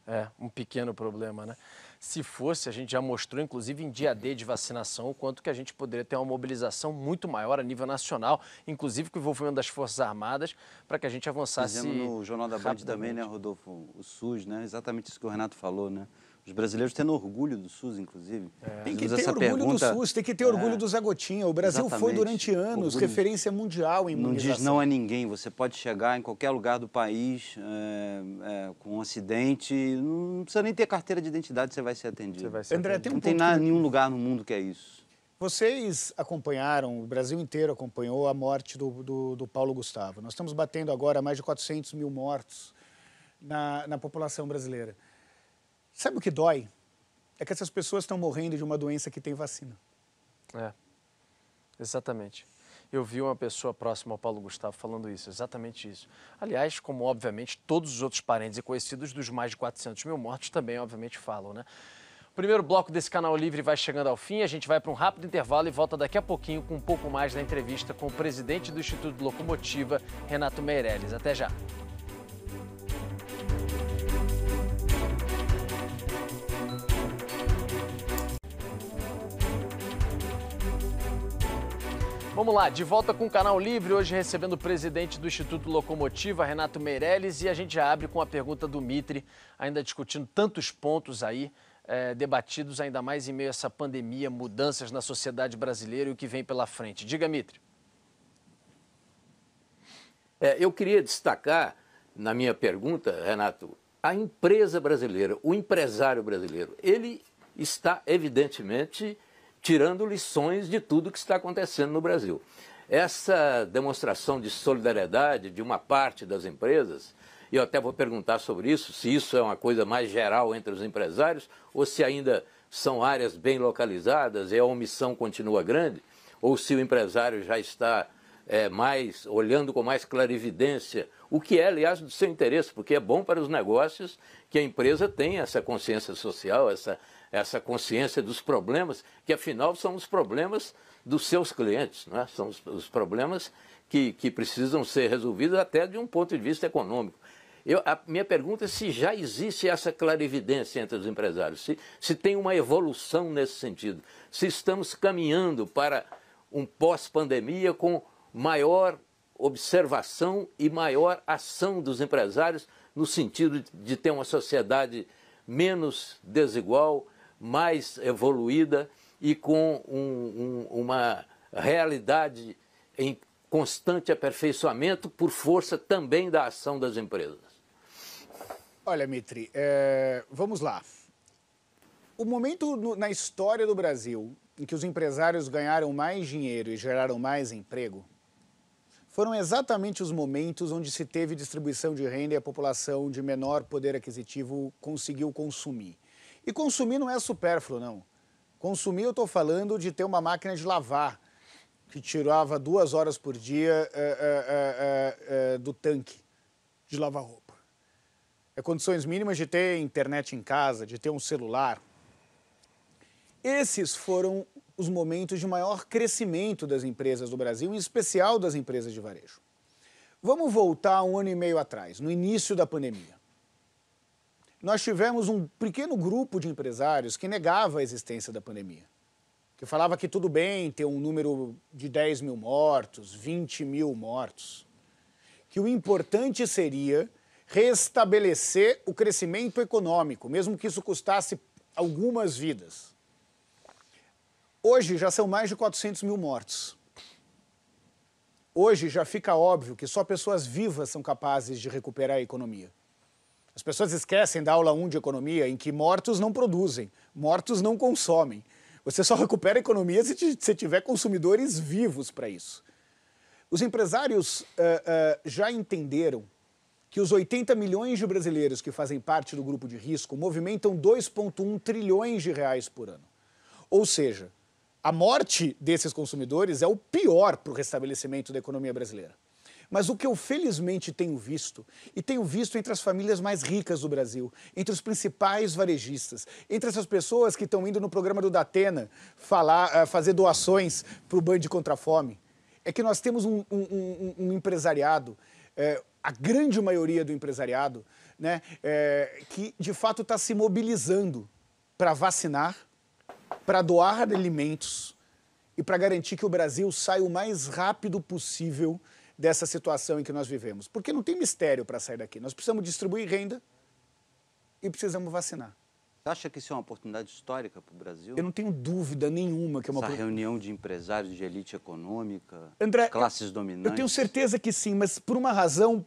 É, um pequeno problema, né? Se fosse, a gente já mostrou, inclusive em dia D de vacinação, o quanto que a gente poderia ter uma mobilização muito maior a nível nacional, inclusive com o envolvimento das Forças Armadas, para que a gente avançasse. Fizemos no Jornal da Band também, né, Rodolfo? O SUS, né? Exatamente isso que o Renato falou, né? Os brasileiros tendo orgulho do SUS, inclusive. Tem que ter orgulho do SUS, tem que ter orgulho do Zé Gotinha. O Brasil foi durante anos referência mundial em imunização. Não diz não a ninguém. Você pode chegar em qualquer lugar do país com um acidente, não precisa nem ter carteira de identidade, você vai ser atendido. André, tem não tem nenhum lugar no mundo que é isso. Vocês acompanharam, o Brasil inteiro acompanhou a morte do Paulo Gustavo. Nós estamos batendo agora mais de 400 mil mortos na população brasileira. Sabe o que dói? É que essas pessoas estão morrendo de uma doença que tem vacina. É, exatamente. Eu vi uma pessoa próxima ao Paulo Gustavo falando isso, exatamente isso. Aliás, como obviamente todos os outros parentes e conhecidos dos mais de 400 mil mortos também obviamente falam, né? O primeiro bloco desse Canal Livre vai chegando ao fim, a gente vai para um rápido intervalo e volta daqui a pouquinho com um pouco mais da entrevista com o presidente do Instituto Locomotiva, Renato Meirelles. Até já. Vamos lá, de volta com o Canal Livre, hoje recebendo o presidente do Instituto Locomotiva, Renato Meirelles, e a gente já abre com a pergunta do Mitre, ainda discutindo tantos pontos aí, debatidos ainda mais em meio a essa pandemia, mudanças na sociedade brasileira e o que vem pela frente. Diga, Mitre. Eu queria destacar, na minha pergunta, Renato, a empresa brasileira, o empresário brasileiro. Ele está, evidentemente, tirando lições de tudo que está acontecendo no Brasil. Essa demonstração de solidariedade de uma parte das empresas, e eu até vou perguntar sobre isso, se isso é uma coisa mais geral entre os empresários, ou se ainda são áreas bem localizadas e a omissão continua grande, ou se o empresário já está olhando com mais clarividência, o que é, aliás, do seu interesse, porque é bom para os negócios que a empresa tenha essa consciência social, essa consciência dos problemas, que afinal são os problemas dos seus clientes, não é? São os problemas que precisam ser resolvidos até de um ponto de vista econômico. A minha pergunta é se já existe essa clarividência entre os empresários, se tem uma evolução nesse sentido, se estamos caminhando para um pós-pandemia com maior observação e maior ação dos empresários no sentido de ter uma sociedade menos desigual, mais evoluída e com uma realidade em constante aperfeiçoamento por força também da ação das empresas. Olha, Mitre, vamos lá. O momento na história do Brasil em que os empresários ganharam mais dinheiro e geraram mais emprego foram exatamente os momentos onde se teve distribuição de renda e a população de menor poder aquisitivo conseguiu consumir. E consumir não é supérfluo, não. Consumir, eu estou falando de ter uma máquina de lavar, que tirava 2 horas por dia do tanque de lavar roupa. É condições mínimas de ter internet em casa, de ter um celular. Esses foram os momentos de maior crescimento das empresas do Brasil, em especial das empresas de varejo. Vamos voltar 1 ano e meio atrás, no início da pandemia. Nós tivemos um pequeno grupo de empresários que negava a existência da pandemia, que falava que tudo bem ter um número de 10 mil mortos, 20 mil mortos, que o importante seria restabelecer o crescimento econômico, mesmo que isso custasse algumas vidas. Hoje já são mais de 400 mil mortos. Hoje já fica óbvio que só pessoas vivas são capazes de recuperar a economia. As pessoas esquecem da aula 1 de economia, em que mortos não produzem, mortos não consomem. Você só recupera a economia se tiver consumidores vivos para isso. Os empresários já entenderam que os 80 milhões de brasileiros que fazem parte do grupo de risco movimentam 2,1 trilhões de reais por ano. Ou seja, a morte desses consumidores é o pior para o restabelecimento da economia brasileira. Mas o que eu felizmente tenho visto, e tenho visto entre as famílias mais ricas do Brasil, entre os principais varejistas, entre essas pessoas que estão indo no programa do Datena fazer doações para o Band contra a Fome, é que nós temos um empresariado, a grande maioria do empresariado, né, que de fato está se mobilizando para vacinar, para doar alimentos e para garantir que o Brasil saia o mais rápido possível dessa situação em que nós vivemos. Porque não tem mistério para sair daqui. Nós precisamos distribuir renda e precisamos vacinar. Você acha que isso é uma oportunidade histórica para o Brasil? Eu não tenho dúvida nenhuma que é uma... Essa reunião de empresários de elite econômica, André, classes dominantes? Eu tenho certeza que sim, mas por uma razão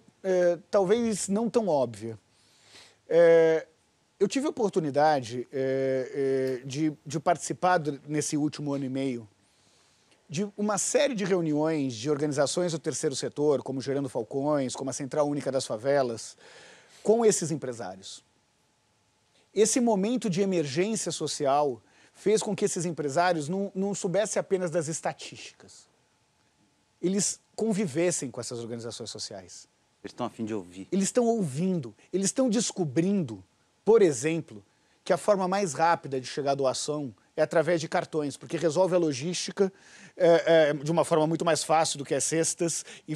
talvez não tão óbvia. Eu tive a oportunidade de participar nesse último ano e meio de uma série de reuniões de organizações do terceiro setor, como Gerando Falcões, como a Central Única das Favelas, com esses empresários. Esse momento de emergência social fez com que esses empresários não soubessem apenas das estatísticas. Eles convivessem com essas organizações sociais. Eles estão a fim de ouvir. Eles estão ouvindo, eles estão descobrindo, por exemplo, que a forma mais rápida de chegar à doação é através de cartões, porque resolve a logística de uma forma muito mais fácil do que as cestas e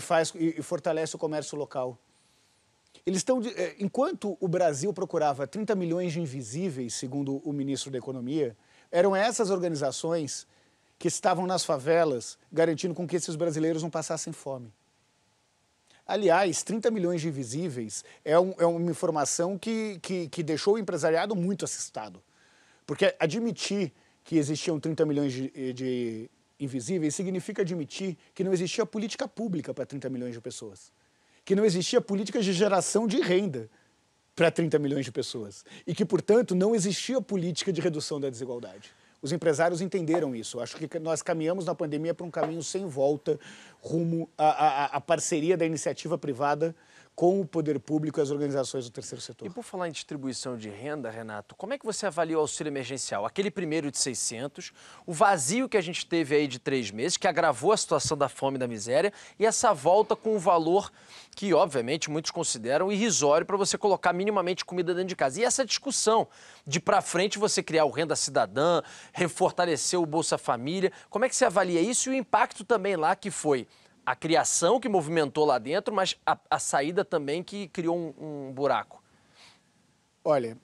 fortalece o comércio local. Eles estão, enquanto o Brasil procurava 30 milhões de invisíveis, segundo o ministro da Economia, eram essas organizações que estavam nas favelas, garantindo com que esses brasileiros não passassem fome. Aliás, 30 milhões de invisíveis é uma informação que deixou o empresariado muito assustado. Porque admitir que existiam 30 milhões de invisíveis significa admitir que não existia política pública para 30 milhões de pessoas. Que não existia política de geração de renda para 30 milhões de pessoas. E que, portanto, não existia política de redução da desigualdade. Os empresários entenderam isso. Acho que nós caminhamos na pandemia para um caminho sem volta rumo à parceria da iniciativa privada com o poder público e as organizações do terceiro setor. E por falar em distribuição de renda, Renato, como é que você avalia o auxílio emergencial? Aquele primeiro de 600, o vazio que a gente teve aí de 3 meses, que agravou a situação da fome e da miséria, e essa volta com um valor que, obviamente, muitos consideram irrisório para você colocar minimamente comida dentro de casa. E essa discussão de para frente você criar o Renda Cidadã, refortalecer o Bolsa Família, como é que você avalia isso e o impacto também lá que foi a criação que movimentou lá dentro, mas a saída também que criou um buraco? Olha,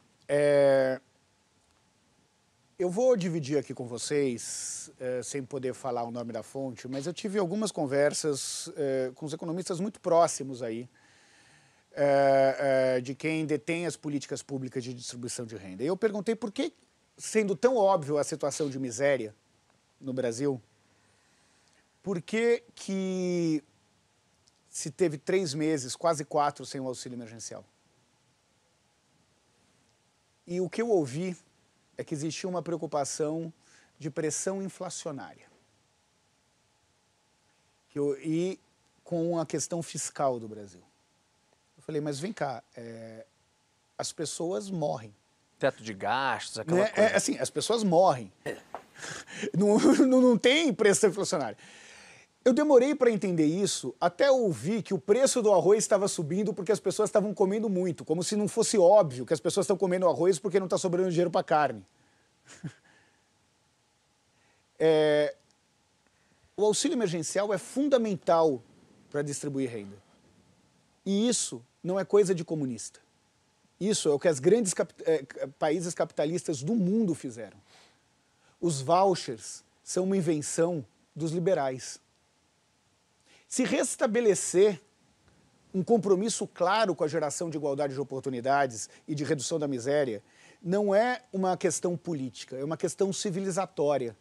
eu vou dividir aqui com vocês, sem poder falar o nome da fonte, mas eu tive algumas conversas com os economistas muito próximos aí, de quem detém as políticas públicas de distribuição de renda. E eu perguntei por que, sendo tão óbvio a situação de miséria no Brasil, por que se teve 3 meses, quase 4, sem o auxílio emergencial? E o que eu ouvi é que existia uma preocupação de pressão inflacionária. E com a questão fiscal do Brasil. Eu falei, mas vem cá, as pessoas morrem. Teto de gastos, aquela coisa. Assim, as pessoas morrem. Não tem pressão inflacionária. Eu demorei para entender isso até ouvir que o preço do arroz estava subindo porque as pessoas estavam comendo muito, como se não fosse óbvio que as pessoas estão comendo arroz porque não está sobrando dinheiro para carne. O auxílio emergencial é fundamental para distribuir renda. E isso não é coisa de comunista. Isso é o que os grandes países capitalistas do mundo fizeram. Os vouchers são uma invenção dos liberais. Se restabelecer um compromisso claro com a geração de igualdade de oportunidades e de redução da miséria, não é uma questão política, é uma questão civilizatória.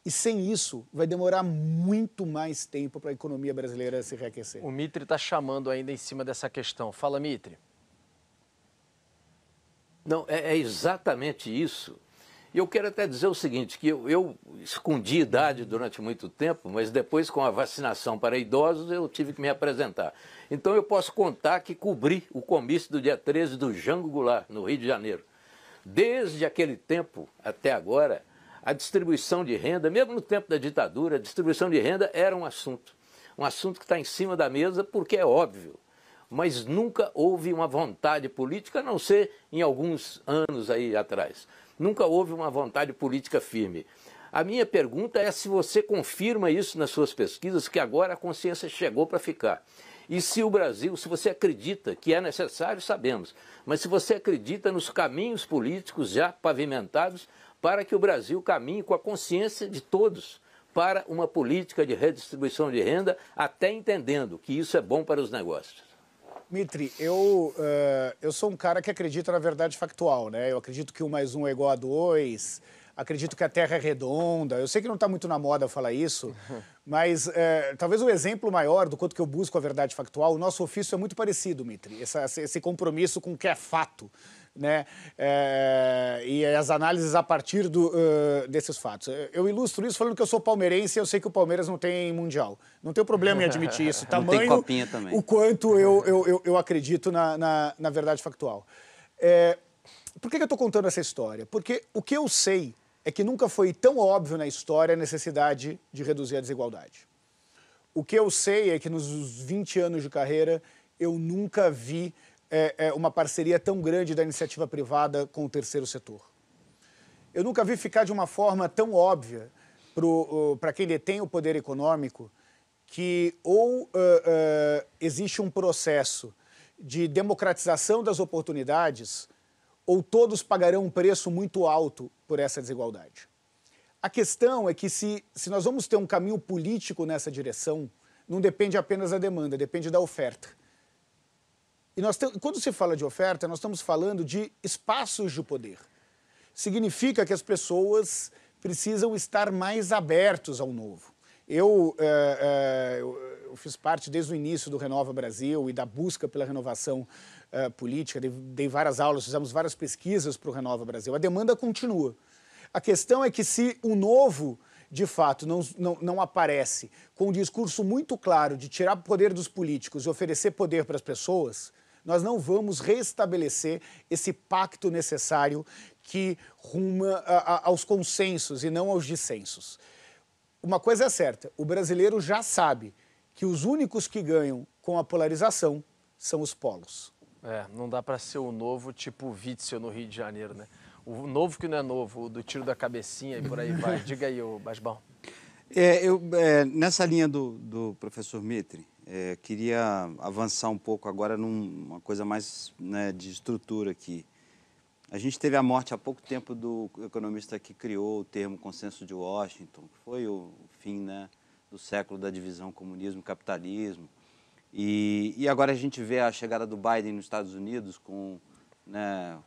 E sem isso, vai demorar muito mais tempo para a economia brasileira se reaquecer. O Mitre está chamando ainda em cima dessa questão. Fala, Mitre. Não, é exatamente isso. E eu quero até dizer o seguinte, que eu escondi idade durante muito tempo, mas depois, com a vacinação para idosos, eu tive que me apresentar. Então eu posso contar que cobri o comício do dia 13 do Jango Goulart, no Rio de Janeiro. Desde aquele tempo até agora, a distribuição de renda, mesmo no tempo da ditadura, a distribuição de renda era um assunto que está em cima da mesa porque é óbvio. Mas nunca houve uma vontade política, a não ser em alguns anos aí atrás. Nunca houve uma vontade política firme. A minha pergunta é se você confirma isso nas suas pesquisas, que agora a consciência chegou para ficar. E se o Brasil, se você acredita que é necessário, sabemos, mas se você acredita nos caminhos políticos já pavimentados para que o Brasil caminhe com a consciência de todos para uma política de redistribuição de renda, até entendendo que isso é bom para os negócios. Mitre, eu sou um cara que acredita na verdade factual, né? Eu acredito que 1 mais 1 é igual a 2, acredito que a Terra é redonda. Eu sei que não está muito na moda falar isso, mas talvez o exemplo maior do quanto que eu busco a verdade factual, o nosso ofício é muito parecido, Mitre. Esse compromisso com o que é fato, né? E as análises a partir desses fatos. Eu ilustro isso falando que eu sou palmeirense e eu sei que o Palmeiras não tem mundial. Não tenho problema em admitir isso. Tamanho, não tem copinha também. O quanto eu acredito na verdade factual. Por que eu estou contando essa história? Porque o que eu sei é que nunca foi tão óbvio na história a necessidade de reduzir a desigualdade. O que eu sei é que nos 20 anos de carreira eu nunca vi uma parceria tão grande da iniciativa privada com o terceiro setor. Eu nunca vi ficar de uma forma tão óbvia para quem detém o poder econômico que ou existe um processo de democratização das oportunidades ou todos pagarão um preço muito alto por essa desigualdade. A questão é que se nós vamos ter um caminho político nessa direção, não depende apenas da demanda, depende da oferta. E quando se fala de oferta, nós estamos falando de espaços de poder. Significa que as pessoas precisam estar mais abertos ao novo. Eu fiz parte desde o início do Renova Brasil e da busca pela renovação política, dei várias aulas, fizemos várias pesquisas para o Renova Brasil. A demanda continua. A questão é que se o novo, de fato, não aparece com um discurso muito claro de tirar poder dos políticos e oferecer poder para as pessoas, nós não vamos restabelecer esse pacto necessário que ruma aos consensos e não aos dissensos. Uma coisa é certa, o brasileiro já sabe que os únicos que ganham com a polarização são os polos. Não dá para ser o novo tipo Witzel no Rio de Janeiro, né? O novo que não é novo, o do tiro da cabecinha e por aí vai. Diga aí, Basbão. Nessa linha do professor Mitre, queria avançar um pouco agora numa coisa mais, né, de estrutura aqui. A gente teve a morte há pouco tempo do economista que criou o termo consenso de Washington, que foi o fim, né, do século da divisão comunismo-capitalismo. E agora a gente vê a chegada do Biden nos Estados Unidos com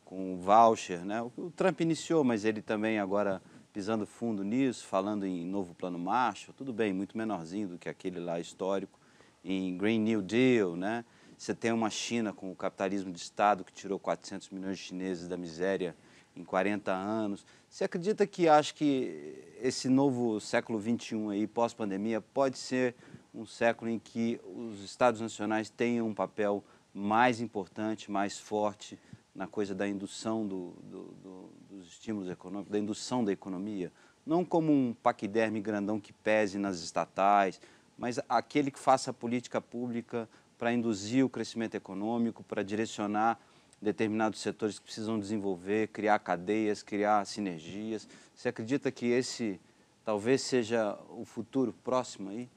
o voucher, né? O Trump iniciou, mas ele também agora pisando fundo nisso, falando em novo plano Marshall, tudo bem, muito menorzinho do que aquele lá histórico, em Green New Deal, né? Você tem uma China com o capitalismo de Estado que tirou 400 milhões de chineses da miséria em 40 anos. Você acredita que acha que esse novo século XXI aí, pós-pandemia, pode ser um século em que os Estados nacionais tenham um papel mais importante, mais forte na coisa da indução dos estímulos econômicos, da indução da economia? Não como um paquiderme grandão que pese nas estatais, mas aquele que faça a política pública para induzir o crescimento econômico, para direcionar determinados setores que precisam desenvolver, criar cadeias, criar sinergias. Você acredita que esse talvez seja o futuro próximo aí?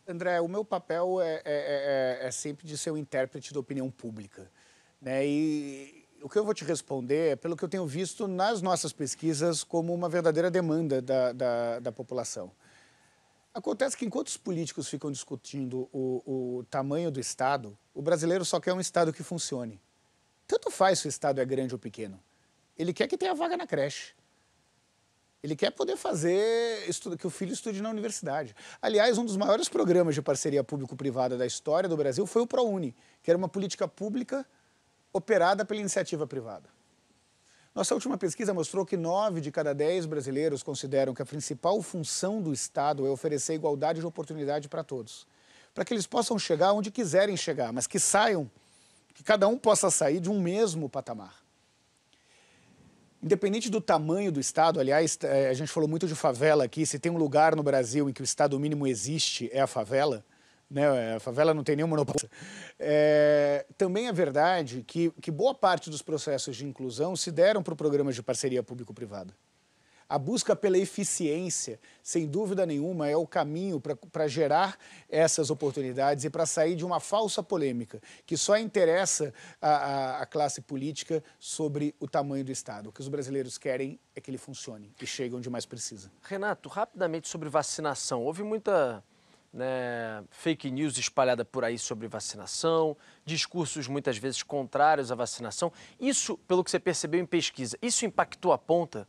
André, o meu papel é sempre de ser o intérprete da opinião pública, né? E o que eu vou te responder é pelo que eu tenho visto nas nossas pesquisas como uma verdadeira demanda da população. Acontece que enquanto os políticos ficam discutindo o tamanho do Estado, o brasileiro só quer um Estado que funcione. Tanto faz se o Estado é grande ou pequeno. Ele quer que tenha vaga na creche. Ele quer poder fazer que o filho estude na universidade. Aliás, um dos maiores programas de parceria público-privada da história do Brasil foi o ProUni, que era uma política pública operada pela iniciativa privada. Nossa última pesquisa mostrou que 9 de cada 10 brasileiros consideram que a principal função do Estado é oferecer igualdade de oportunidade para todos, para que eles possam chegar onde quiserem chegar, mas que saiam, que cada um possa sair de um mesmo patamar. Independente do tamanho do Estado, aliás, a gente falou muito de favela aqui, se tem um lugar no Brasil em que o Estado mínimo existe, é a favela, né? A favela não tem nenhum monopólio. Também é verdade que boa parte dos processos de inclusão se deram para programas de parceria público-privada. A busca pela eficiência, sem dúvida nenhuma, é o caminho para gerar essas oportunidades e para sair de uma falsa polêmica que só interessa a classe política sobre o tamanho do Estado. O que os brasileiros querem é que ele funcione e chegue onde mais precisa. Renato, rapidamente sobre vacinação. Houve muita fake news espalhada por aí sobre vacinação, discursos muitas vezes contrários à vacinação. Isso, pelo que você percebeu em pesquisa, isso impactou a ponta?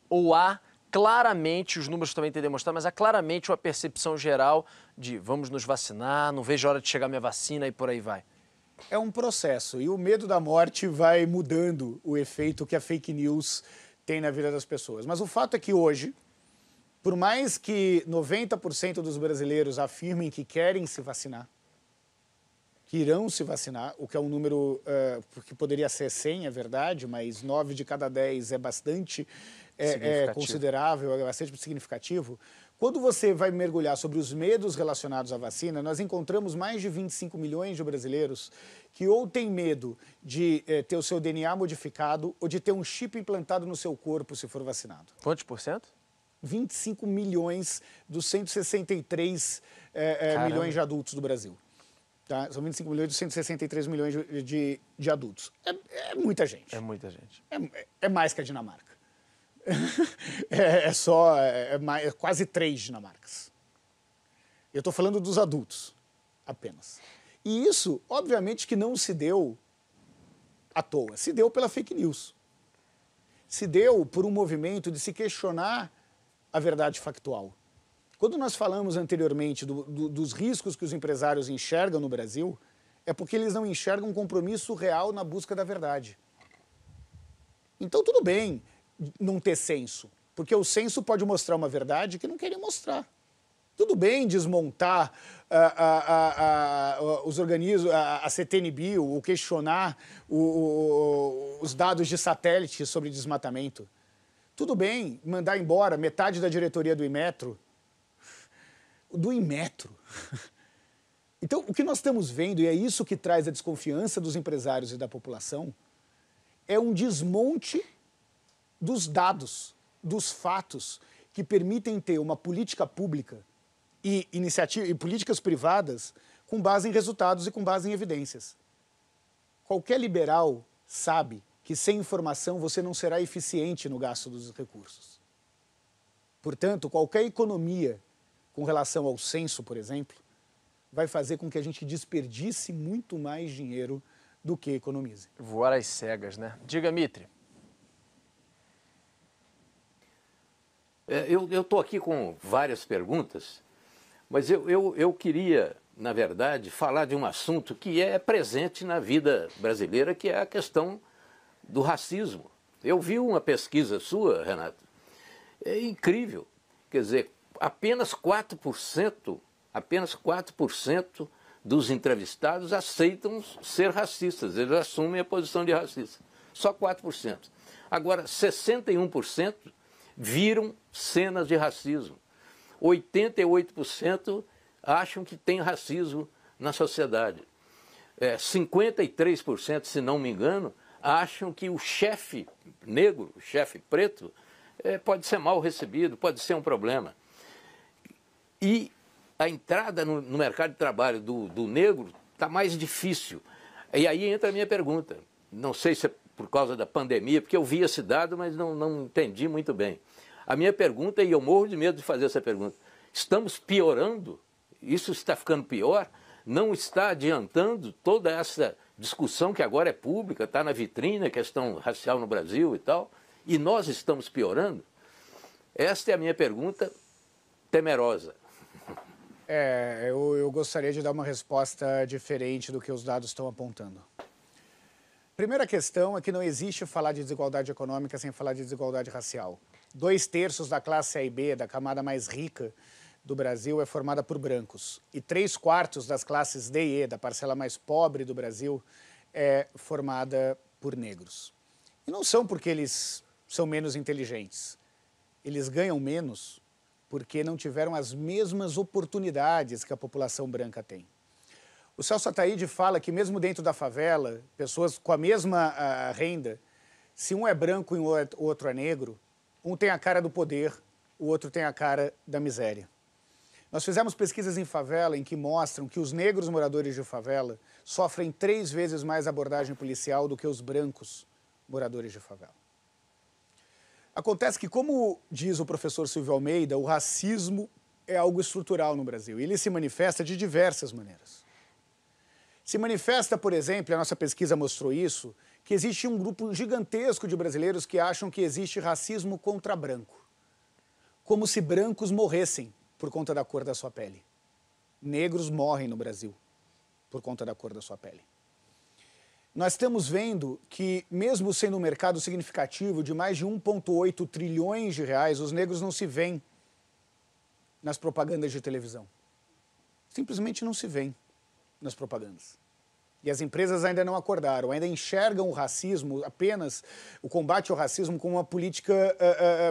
Ou há claramente, os números também têm demonstrado, mas há claramente uma percepção geral de vamos nos vacinar, não vejo a hora de chegar minha vacina e por aí vai? É um processo e o medo da morte vai mudando o efeito que a fake news tem na vida das pessoas. Mas o fato é que hoje, por mais que 90% dos brasileiros afirmem que querem se vacinar, que irão se vacinar, o que é um número que poderia ser 100, é verdade, mas 9 de cada 10 é bastante considerável, é bastante significativo. Quando você vai mergulhar sobre os medos relacionados à vacina, nós encontramos mais de 25 milhões de brasileiros que ou têm medo de ter o seu DNA modificado ou de ter um chip implantado no seu corpo se for vacinado. Quantos por cento? 25 milhões dos 163 milhões de adultos do Brasil. Tá? São 25 milhões dos 163 milhões de adultos. É muita gente. É muita gente. É mais que a Dinamarca. é quase 3 Dinamarcas. Eu estou falando dos adultos, apenas. E isso, obviamente, que não se deu à toa, se deu pela fake news. Se deu por um movimento de se questionar a verdade factual. Quando nós falamos anteriormente dos riscos que os empresários enxergam no Brasil, é porque eles não enxergam um compromisso real na busca da verdade. Então tudo bem não ter censo, porque o censo pode mostrar uma verdade que não querem mostrar. Tudo bem desmontar os organismos, a CTNBio, ou questionar os dados de satélite sobre desmatamento. Tudo bem mandar embora metade da diretoria do Inmetro. Do Inmetro. Então, o que nós estamos vendo, e é isso que traz a desconfiança dos empresários e da população, é um desmonte dos dados, dos fatos, que permitem ter uma política pública e políticas privadas com base em resultados e com base em evidências. Qualquer liberal sabe que sem informação você não será eficiente no gasto dos recursos. Portanto, qualquer economia com relação ao censo, por exemplo, vai fazer com que a gente desperdice muito mais dinheiro do que economize. Voar às cegas, né? Diga, Mitre. Eu estou aqui com várias perguntas, mas eu queria, na verdade, falar de um assunto que é presente na vida brasileira, que é a questão do racismo. Eu vi uma pesquisa sua, Renato, é incrível. Quer dizer, apenas 4% dos entrevistados aceitam ser racistas, eles assumem a posição de racista. Só 4%. Agora, 61% viram cenas de racismo. 88% acham que tem racismo na sociedade. 53%, se não me engano, acham que o chefe negro, o chefe preto, pode ser mal recebido, pode ser um problema. E a entrada no mercado de trabalho do negro está mais difícil. E aí entra a minha pergunta. Não sei se é por causa da pandemia, porque eu vi esse dado, mas não entendi muito bem. A minha pergunta, e eu morro de medo de fazer essa pergunta, estamos piorando? Isso está ficando pior? Não está adiantando toda essa discussão que agora é pública, está na vitrine, a questão racial no Brasil e tal, e nós estamos piorando? Esta é a minha pergunta temerosa. Eu gostaria de dar uma resposta diferente do que os dados estão apontando. Primeira questão é que não existe falar de desigualdade econômica sem falar de desigualdade racial. 2/3 da classe A e B, da camada mais rica do Brasil, é formada por brancos. E 3/4 das classes D e E, da parcela mais pobre do Brasil, é formada por negros. E não são porque eles são menos inteligentes. Eles ganham menos porque não tiveram as mesmas oportunidades que a população branca tem. O Celso Ataíde fala que mesmo dentro da favela, pessoas com a mesma renda, se um é branco e o outro é negro, um tem a cara do poder, o outro tem a cara da miséria. Nós fizemos pesquisas em favela em que mostram que os negros moradores de favela sofrem 3 vezes mais abordagem policial do que os brancos moradores de favela. Acontece que, como diz o professor Silvio Almeida, o racismo é algo estrutural no Brasil. E ele se manifesta de diversas maneiras. Se manifesta, por exemplo, a nossa pesquisa mostrou isso, que existe um grupo gigantesco de brasileiros que acham que existe racismo contra branco. Como se brancos morressem por conta da cor da sua pele. Negros morrem no Brasil por conta da cor da sua pele. Nós estamos vendo que, mesmo sendo um mercado significativo de mais de 1,8 trilhões de reais, os negros não se veem nas propagandas de televisão. Simplesmente não se veem nas propagandas. E as empresas ainda não acordaram, ainda enxergam o racismo, apenas o combate ao racismo, como uma política,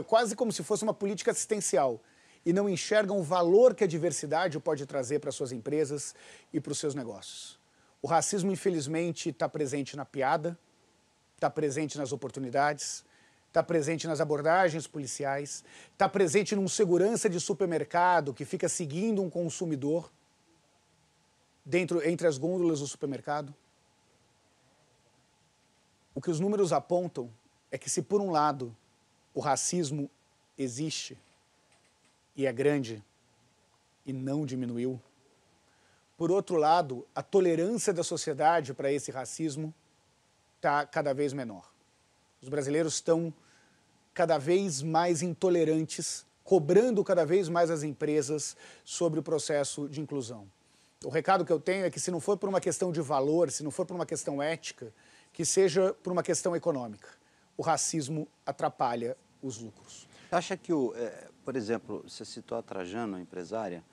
quase como se fosse uma política assistencial. E não enxergam o valor que a diversidade pode trazer para suas empresas e para os seus negócios. O racismo, infelizmente, está presente na piada, está presente nas oportunidades, está presente nas abordagens policiais, está presente num segurança de supermercado que fica seguindo um consumidor entre as gôndolas do supermercado. O que os números apontam é que, se por um lado o racismo existe e é grande e não diminuiu. Por outro lado, a tolerância da sociedade para esse racismo está cada vez menor. Os brasileiros estão cada vez mais intolerantes, cobrando cada vez mais as empresas sobre o processo de inclusão. O recado que eu tenho é que, se não for por uma questão de valor, se não for por uma questão ética, que seja por uma questão econômica. O racismo atrapalha os lucros. Acha que, por exemplo, você citou a Trajano, a empresária,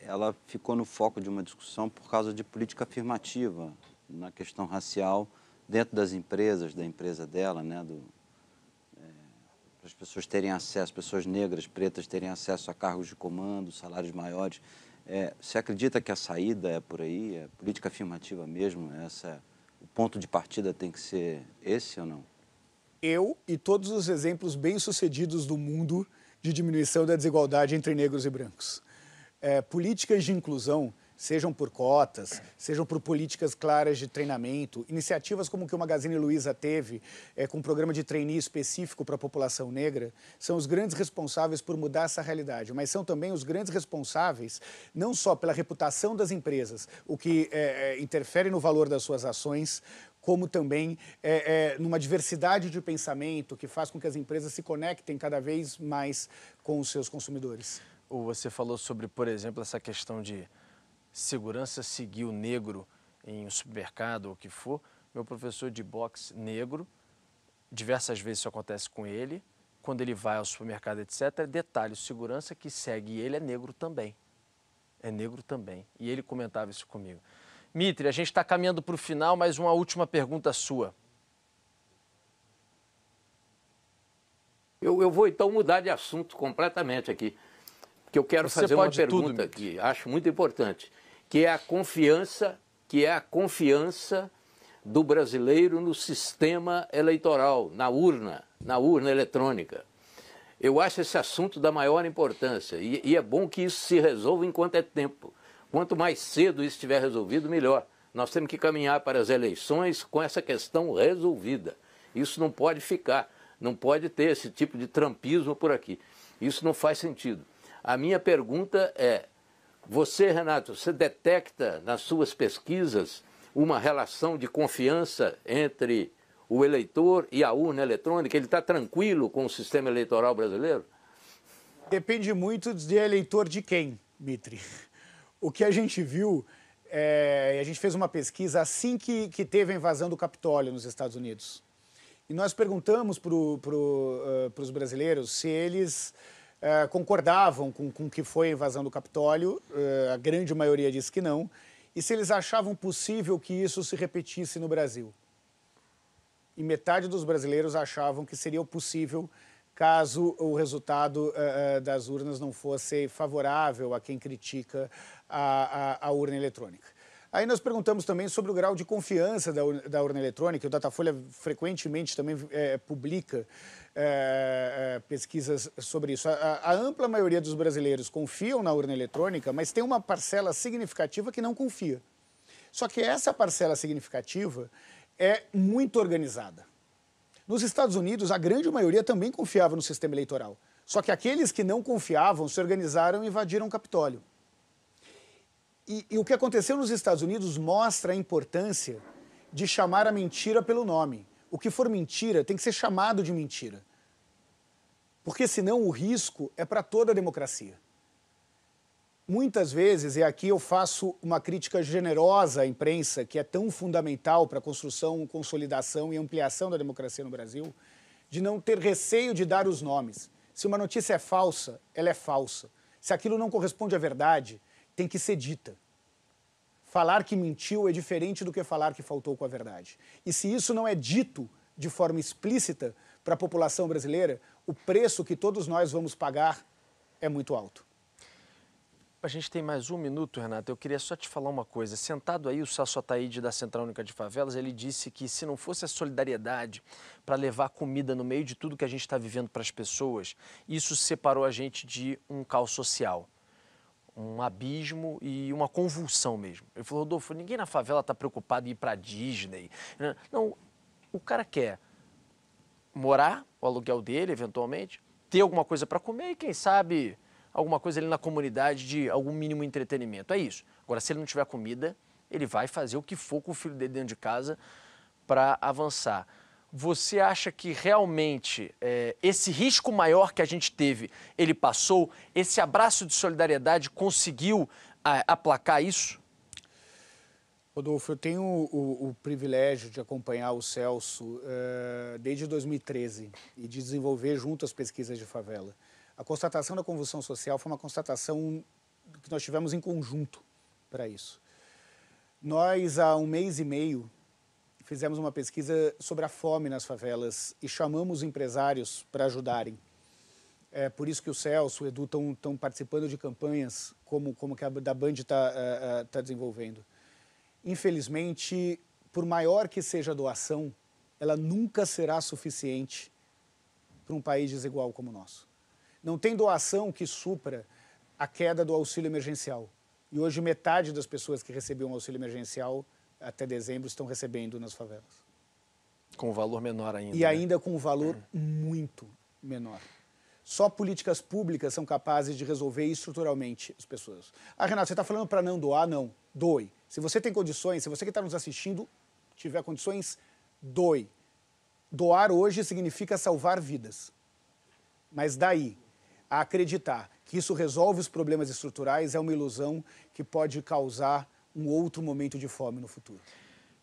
ela ficou no foco de uma discussão por causa de política afirmativa na questão racial dentro das empresas, da empresa dela, né, para as pessoas terem acesso, pessoas negras, pretas terem acesso a cargos de comando, salários maiores. Você acredita que a saída é por aí, é política afirmativa mesmo? O ponto de partida tem que ser esse ou não? Eu e todos os exemplos bem-sucedidos do mundo de diminuição da desigualdade entre negros e brancos. Políticas de inclusão, sejam por cotas, sejam por políticas claras de treinamento, iniciativas como que o Magazine Luiza teve, com um programa de trainee específico para a população negra, são os grandes responsáveis por mudar essa realidade, mas são também os grandes responsáveis não só pela reputação das empresas, o que interfere no valor das suas ações, como também numa diversidade de pensamento que faz com que as empresas se conectem cada vez mais com os seus consumidores. Você falou sobre, por exemplo, essa questão de segurança seguir o negro em um supermercado ou o que for. Meu professor de boxe negro, diversas vezes isso acontece com ele, quando ele vai ao supermercado, etc. Detalhe, o segurança que segue ele é negro também. É negro também. E ele comentava isso comigo. Mitri, a gente está caminhando para o final, mas uma última pergunta sua. Eu vou então mudar de assunto completamente aqui, porque eu quero fazer uma pergunta que acho muito importante, que é a confiança do brasileiro no sistema eleitoral, na urna eletrônica. Eu acho esse assunto da maior importância e é bom que isso se resolva enquanto é tempo. Quanto mais cedo isso estiver resolvido, melhor. Nós temos que caminhar para as eleições com essa questão resolvida. Isso não pode ficar, não pode ter esse tipo de trampismo por aqui. Isso não faz sentido. A minha pergunta é, você, Renato, você detecta nas suas pesquisas uma relação de confiança entre o eleitor e a urna eletrônica? Ele está tranquilo com o sistema eleitoral brasileiro? Depende muito de eleitor de quem, Mitri. O que a gente viu, a gente fez uma pesquisa assim que teve a invasão do Capitólio nos Estados Unidos. E nós perguntamos para os brasileiros se eles concordavam com o que foi a invasão do Capitólio, a grande maioria disse que não, e se eles achavam possível que isso se repetisse no Brasil. E metade dos brasileiros achavam que seria possível caso o resultado das urnas não fosse favorável a quem critica a urna eletrônica. Aí nós perguntamos também sobre o grau de confiança da urna eletrônica. O Datafolha frequentemente também publica pesquisas sobre isso. A ampla maioria dos brasileiros confiam na urna eletrônica, mas tem uma parcela significativa que não confia. Só que essa parcela significativa é muito organizada. Nos Estados Unidos, a grande maioria também confiava no sistema eleitoral. Só que aqueles que não confiavam se organizaram e invadiram o Capitólio. E o que aconteceu nos Estados Unidos mostra a importância de chamar a mentira pelo nome. O que for mentira tem que ser chamado de mentira. Porque senão o risco é para toda a democracia. Muitas vezes, e aqui eu faço uma crítica generosa à imprensa, que é tão fundamental para a construção, consolidação e ampliação da democracia no Brasil, de não ter receio de dar os nomes. Se uma notícia é falsa, ela é falsa. Se aquilo não corresponde à verdade, tem que ser dita. Falar que mentiu é diferente do que falar que faltou com a verdade. E se isso não é dito de forma explícita para a população brasileira, o preço que todos nós vamos pagar é muito alto. A gente tem mais um minuto, Renato. Eu queria só te falar uma coisa. Sentado aí, o Celso Ataíde, da Central Única de Favelas, ele disse que se não fosse a solidariedade para levar comida no meio de tudo que a gente está vivendo para as pessoas, isso separou a gente de um caos social, um abismo e uma convulsão mesmo. Ele falou, Rodolfo, ninguém na favela está preocupado em ir para a Disney. Não, o cara quer morar o aluguel dele, eventualmente, ter alguma coisa para comer e, quem sabe, alguma coisa ali na comunidade de algum mínimo entretenimento. É isso. Agora, se ele não tiver comida, ele vai fazer o que for com o filho dele dentro de casa para avançar. Você acha que realmente esse risco maior que a gente teve, ele passou? Esse abraço de solidariedade conseguiu aplacar isso? Rodolfo, eu tenho o privilégio de acompanhar o Celso desde 2013 e de desenvolver junto as pesquisas de favela. A constatação da convulsão social foi uma constatação que nós tivemos em conjunto para isso. Nós, há 1 mês e meio, fizemos uma pesquisa sobre a fome nas favelas e chamamos empresários para ajudarem. É por isso que o Celso, o Edu estão participando de campanhas como que a da Band está desenvolvendo. Infelizmente, por maior que seja a doação, ela nunca será suficiente para um país desigual como o nosso. Não tem doação que supra a queda do auxílio emergencial. E hoje metade das pessoas que recebiam auxílio emergencial até dezembro estão recebendo nas favelas. Com um valor menor ainda. E ainda com um valor muito menor. Só políticas públicas são capazes de resolver estruturalmente as pessoas. Ah, Renato, você está falando para não doar? Não. Doe. Se você tem condições, se você que está nos assistindo tiver condições, doe. Doar hoje significa salvar vidas. Mas daí a acreditar que isso resolve os problemas estruturais é uma ilusão que pode causar um outro momento de fome no futuro.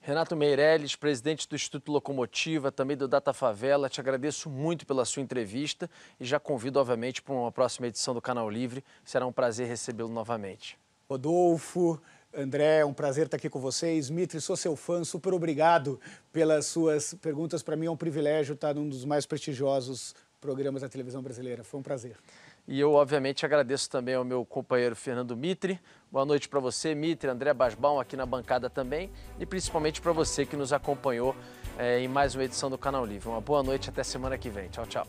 Renato Meirelles, presidente do Instituto Locomotiva, também do Data Favela, te agradeço muito pela sua entrevista e já convido, obviamente, para uma próxima edição do Canal Livre. Será um prazer recebê-lo novamente. Rodolfo, André, é um prazer estar aqui com vocês. Mitri, sou seu fã, super obrigado pelas suas perguntas. Para mim é um privilégio estar num dos mais prestigiosos programas da televisão brasileira. Foi um prazer. E eu, obviamente, agradeço também ao meu companheiro Fernando Mitri. Boa noite para você, Mitri, André Basbaum aqui na bancada também. E principalmente para você que nos acompanhou em mais uma edição do Canal Livre. Uma boa noite, até semana que vem. Tchau, tchau.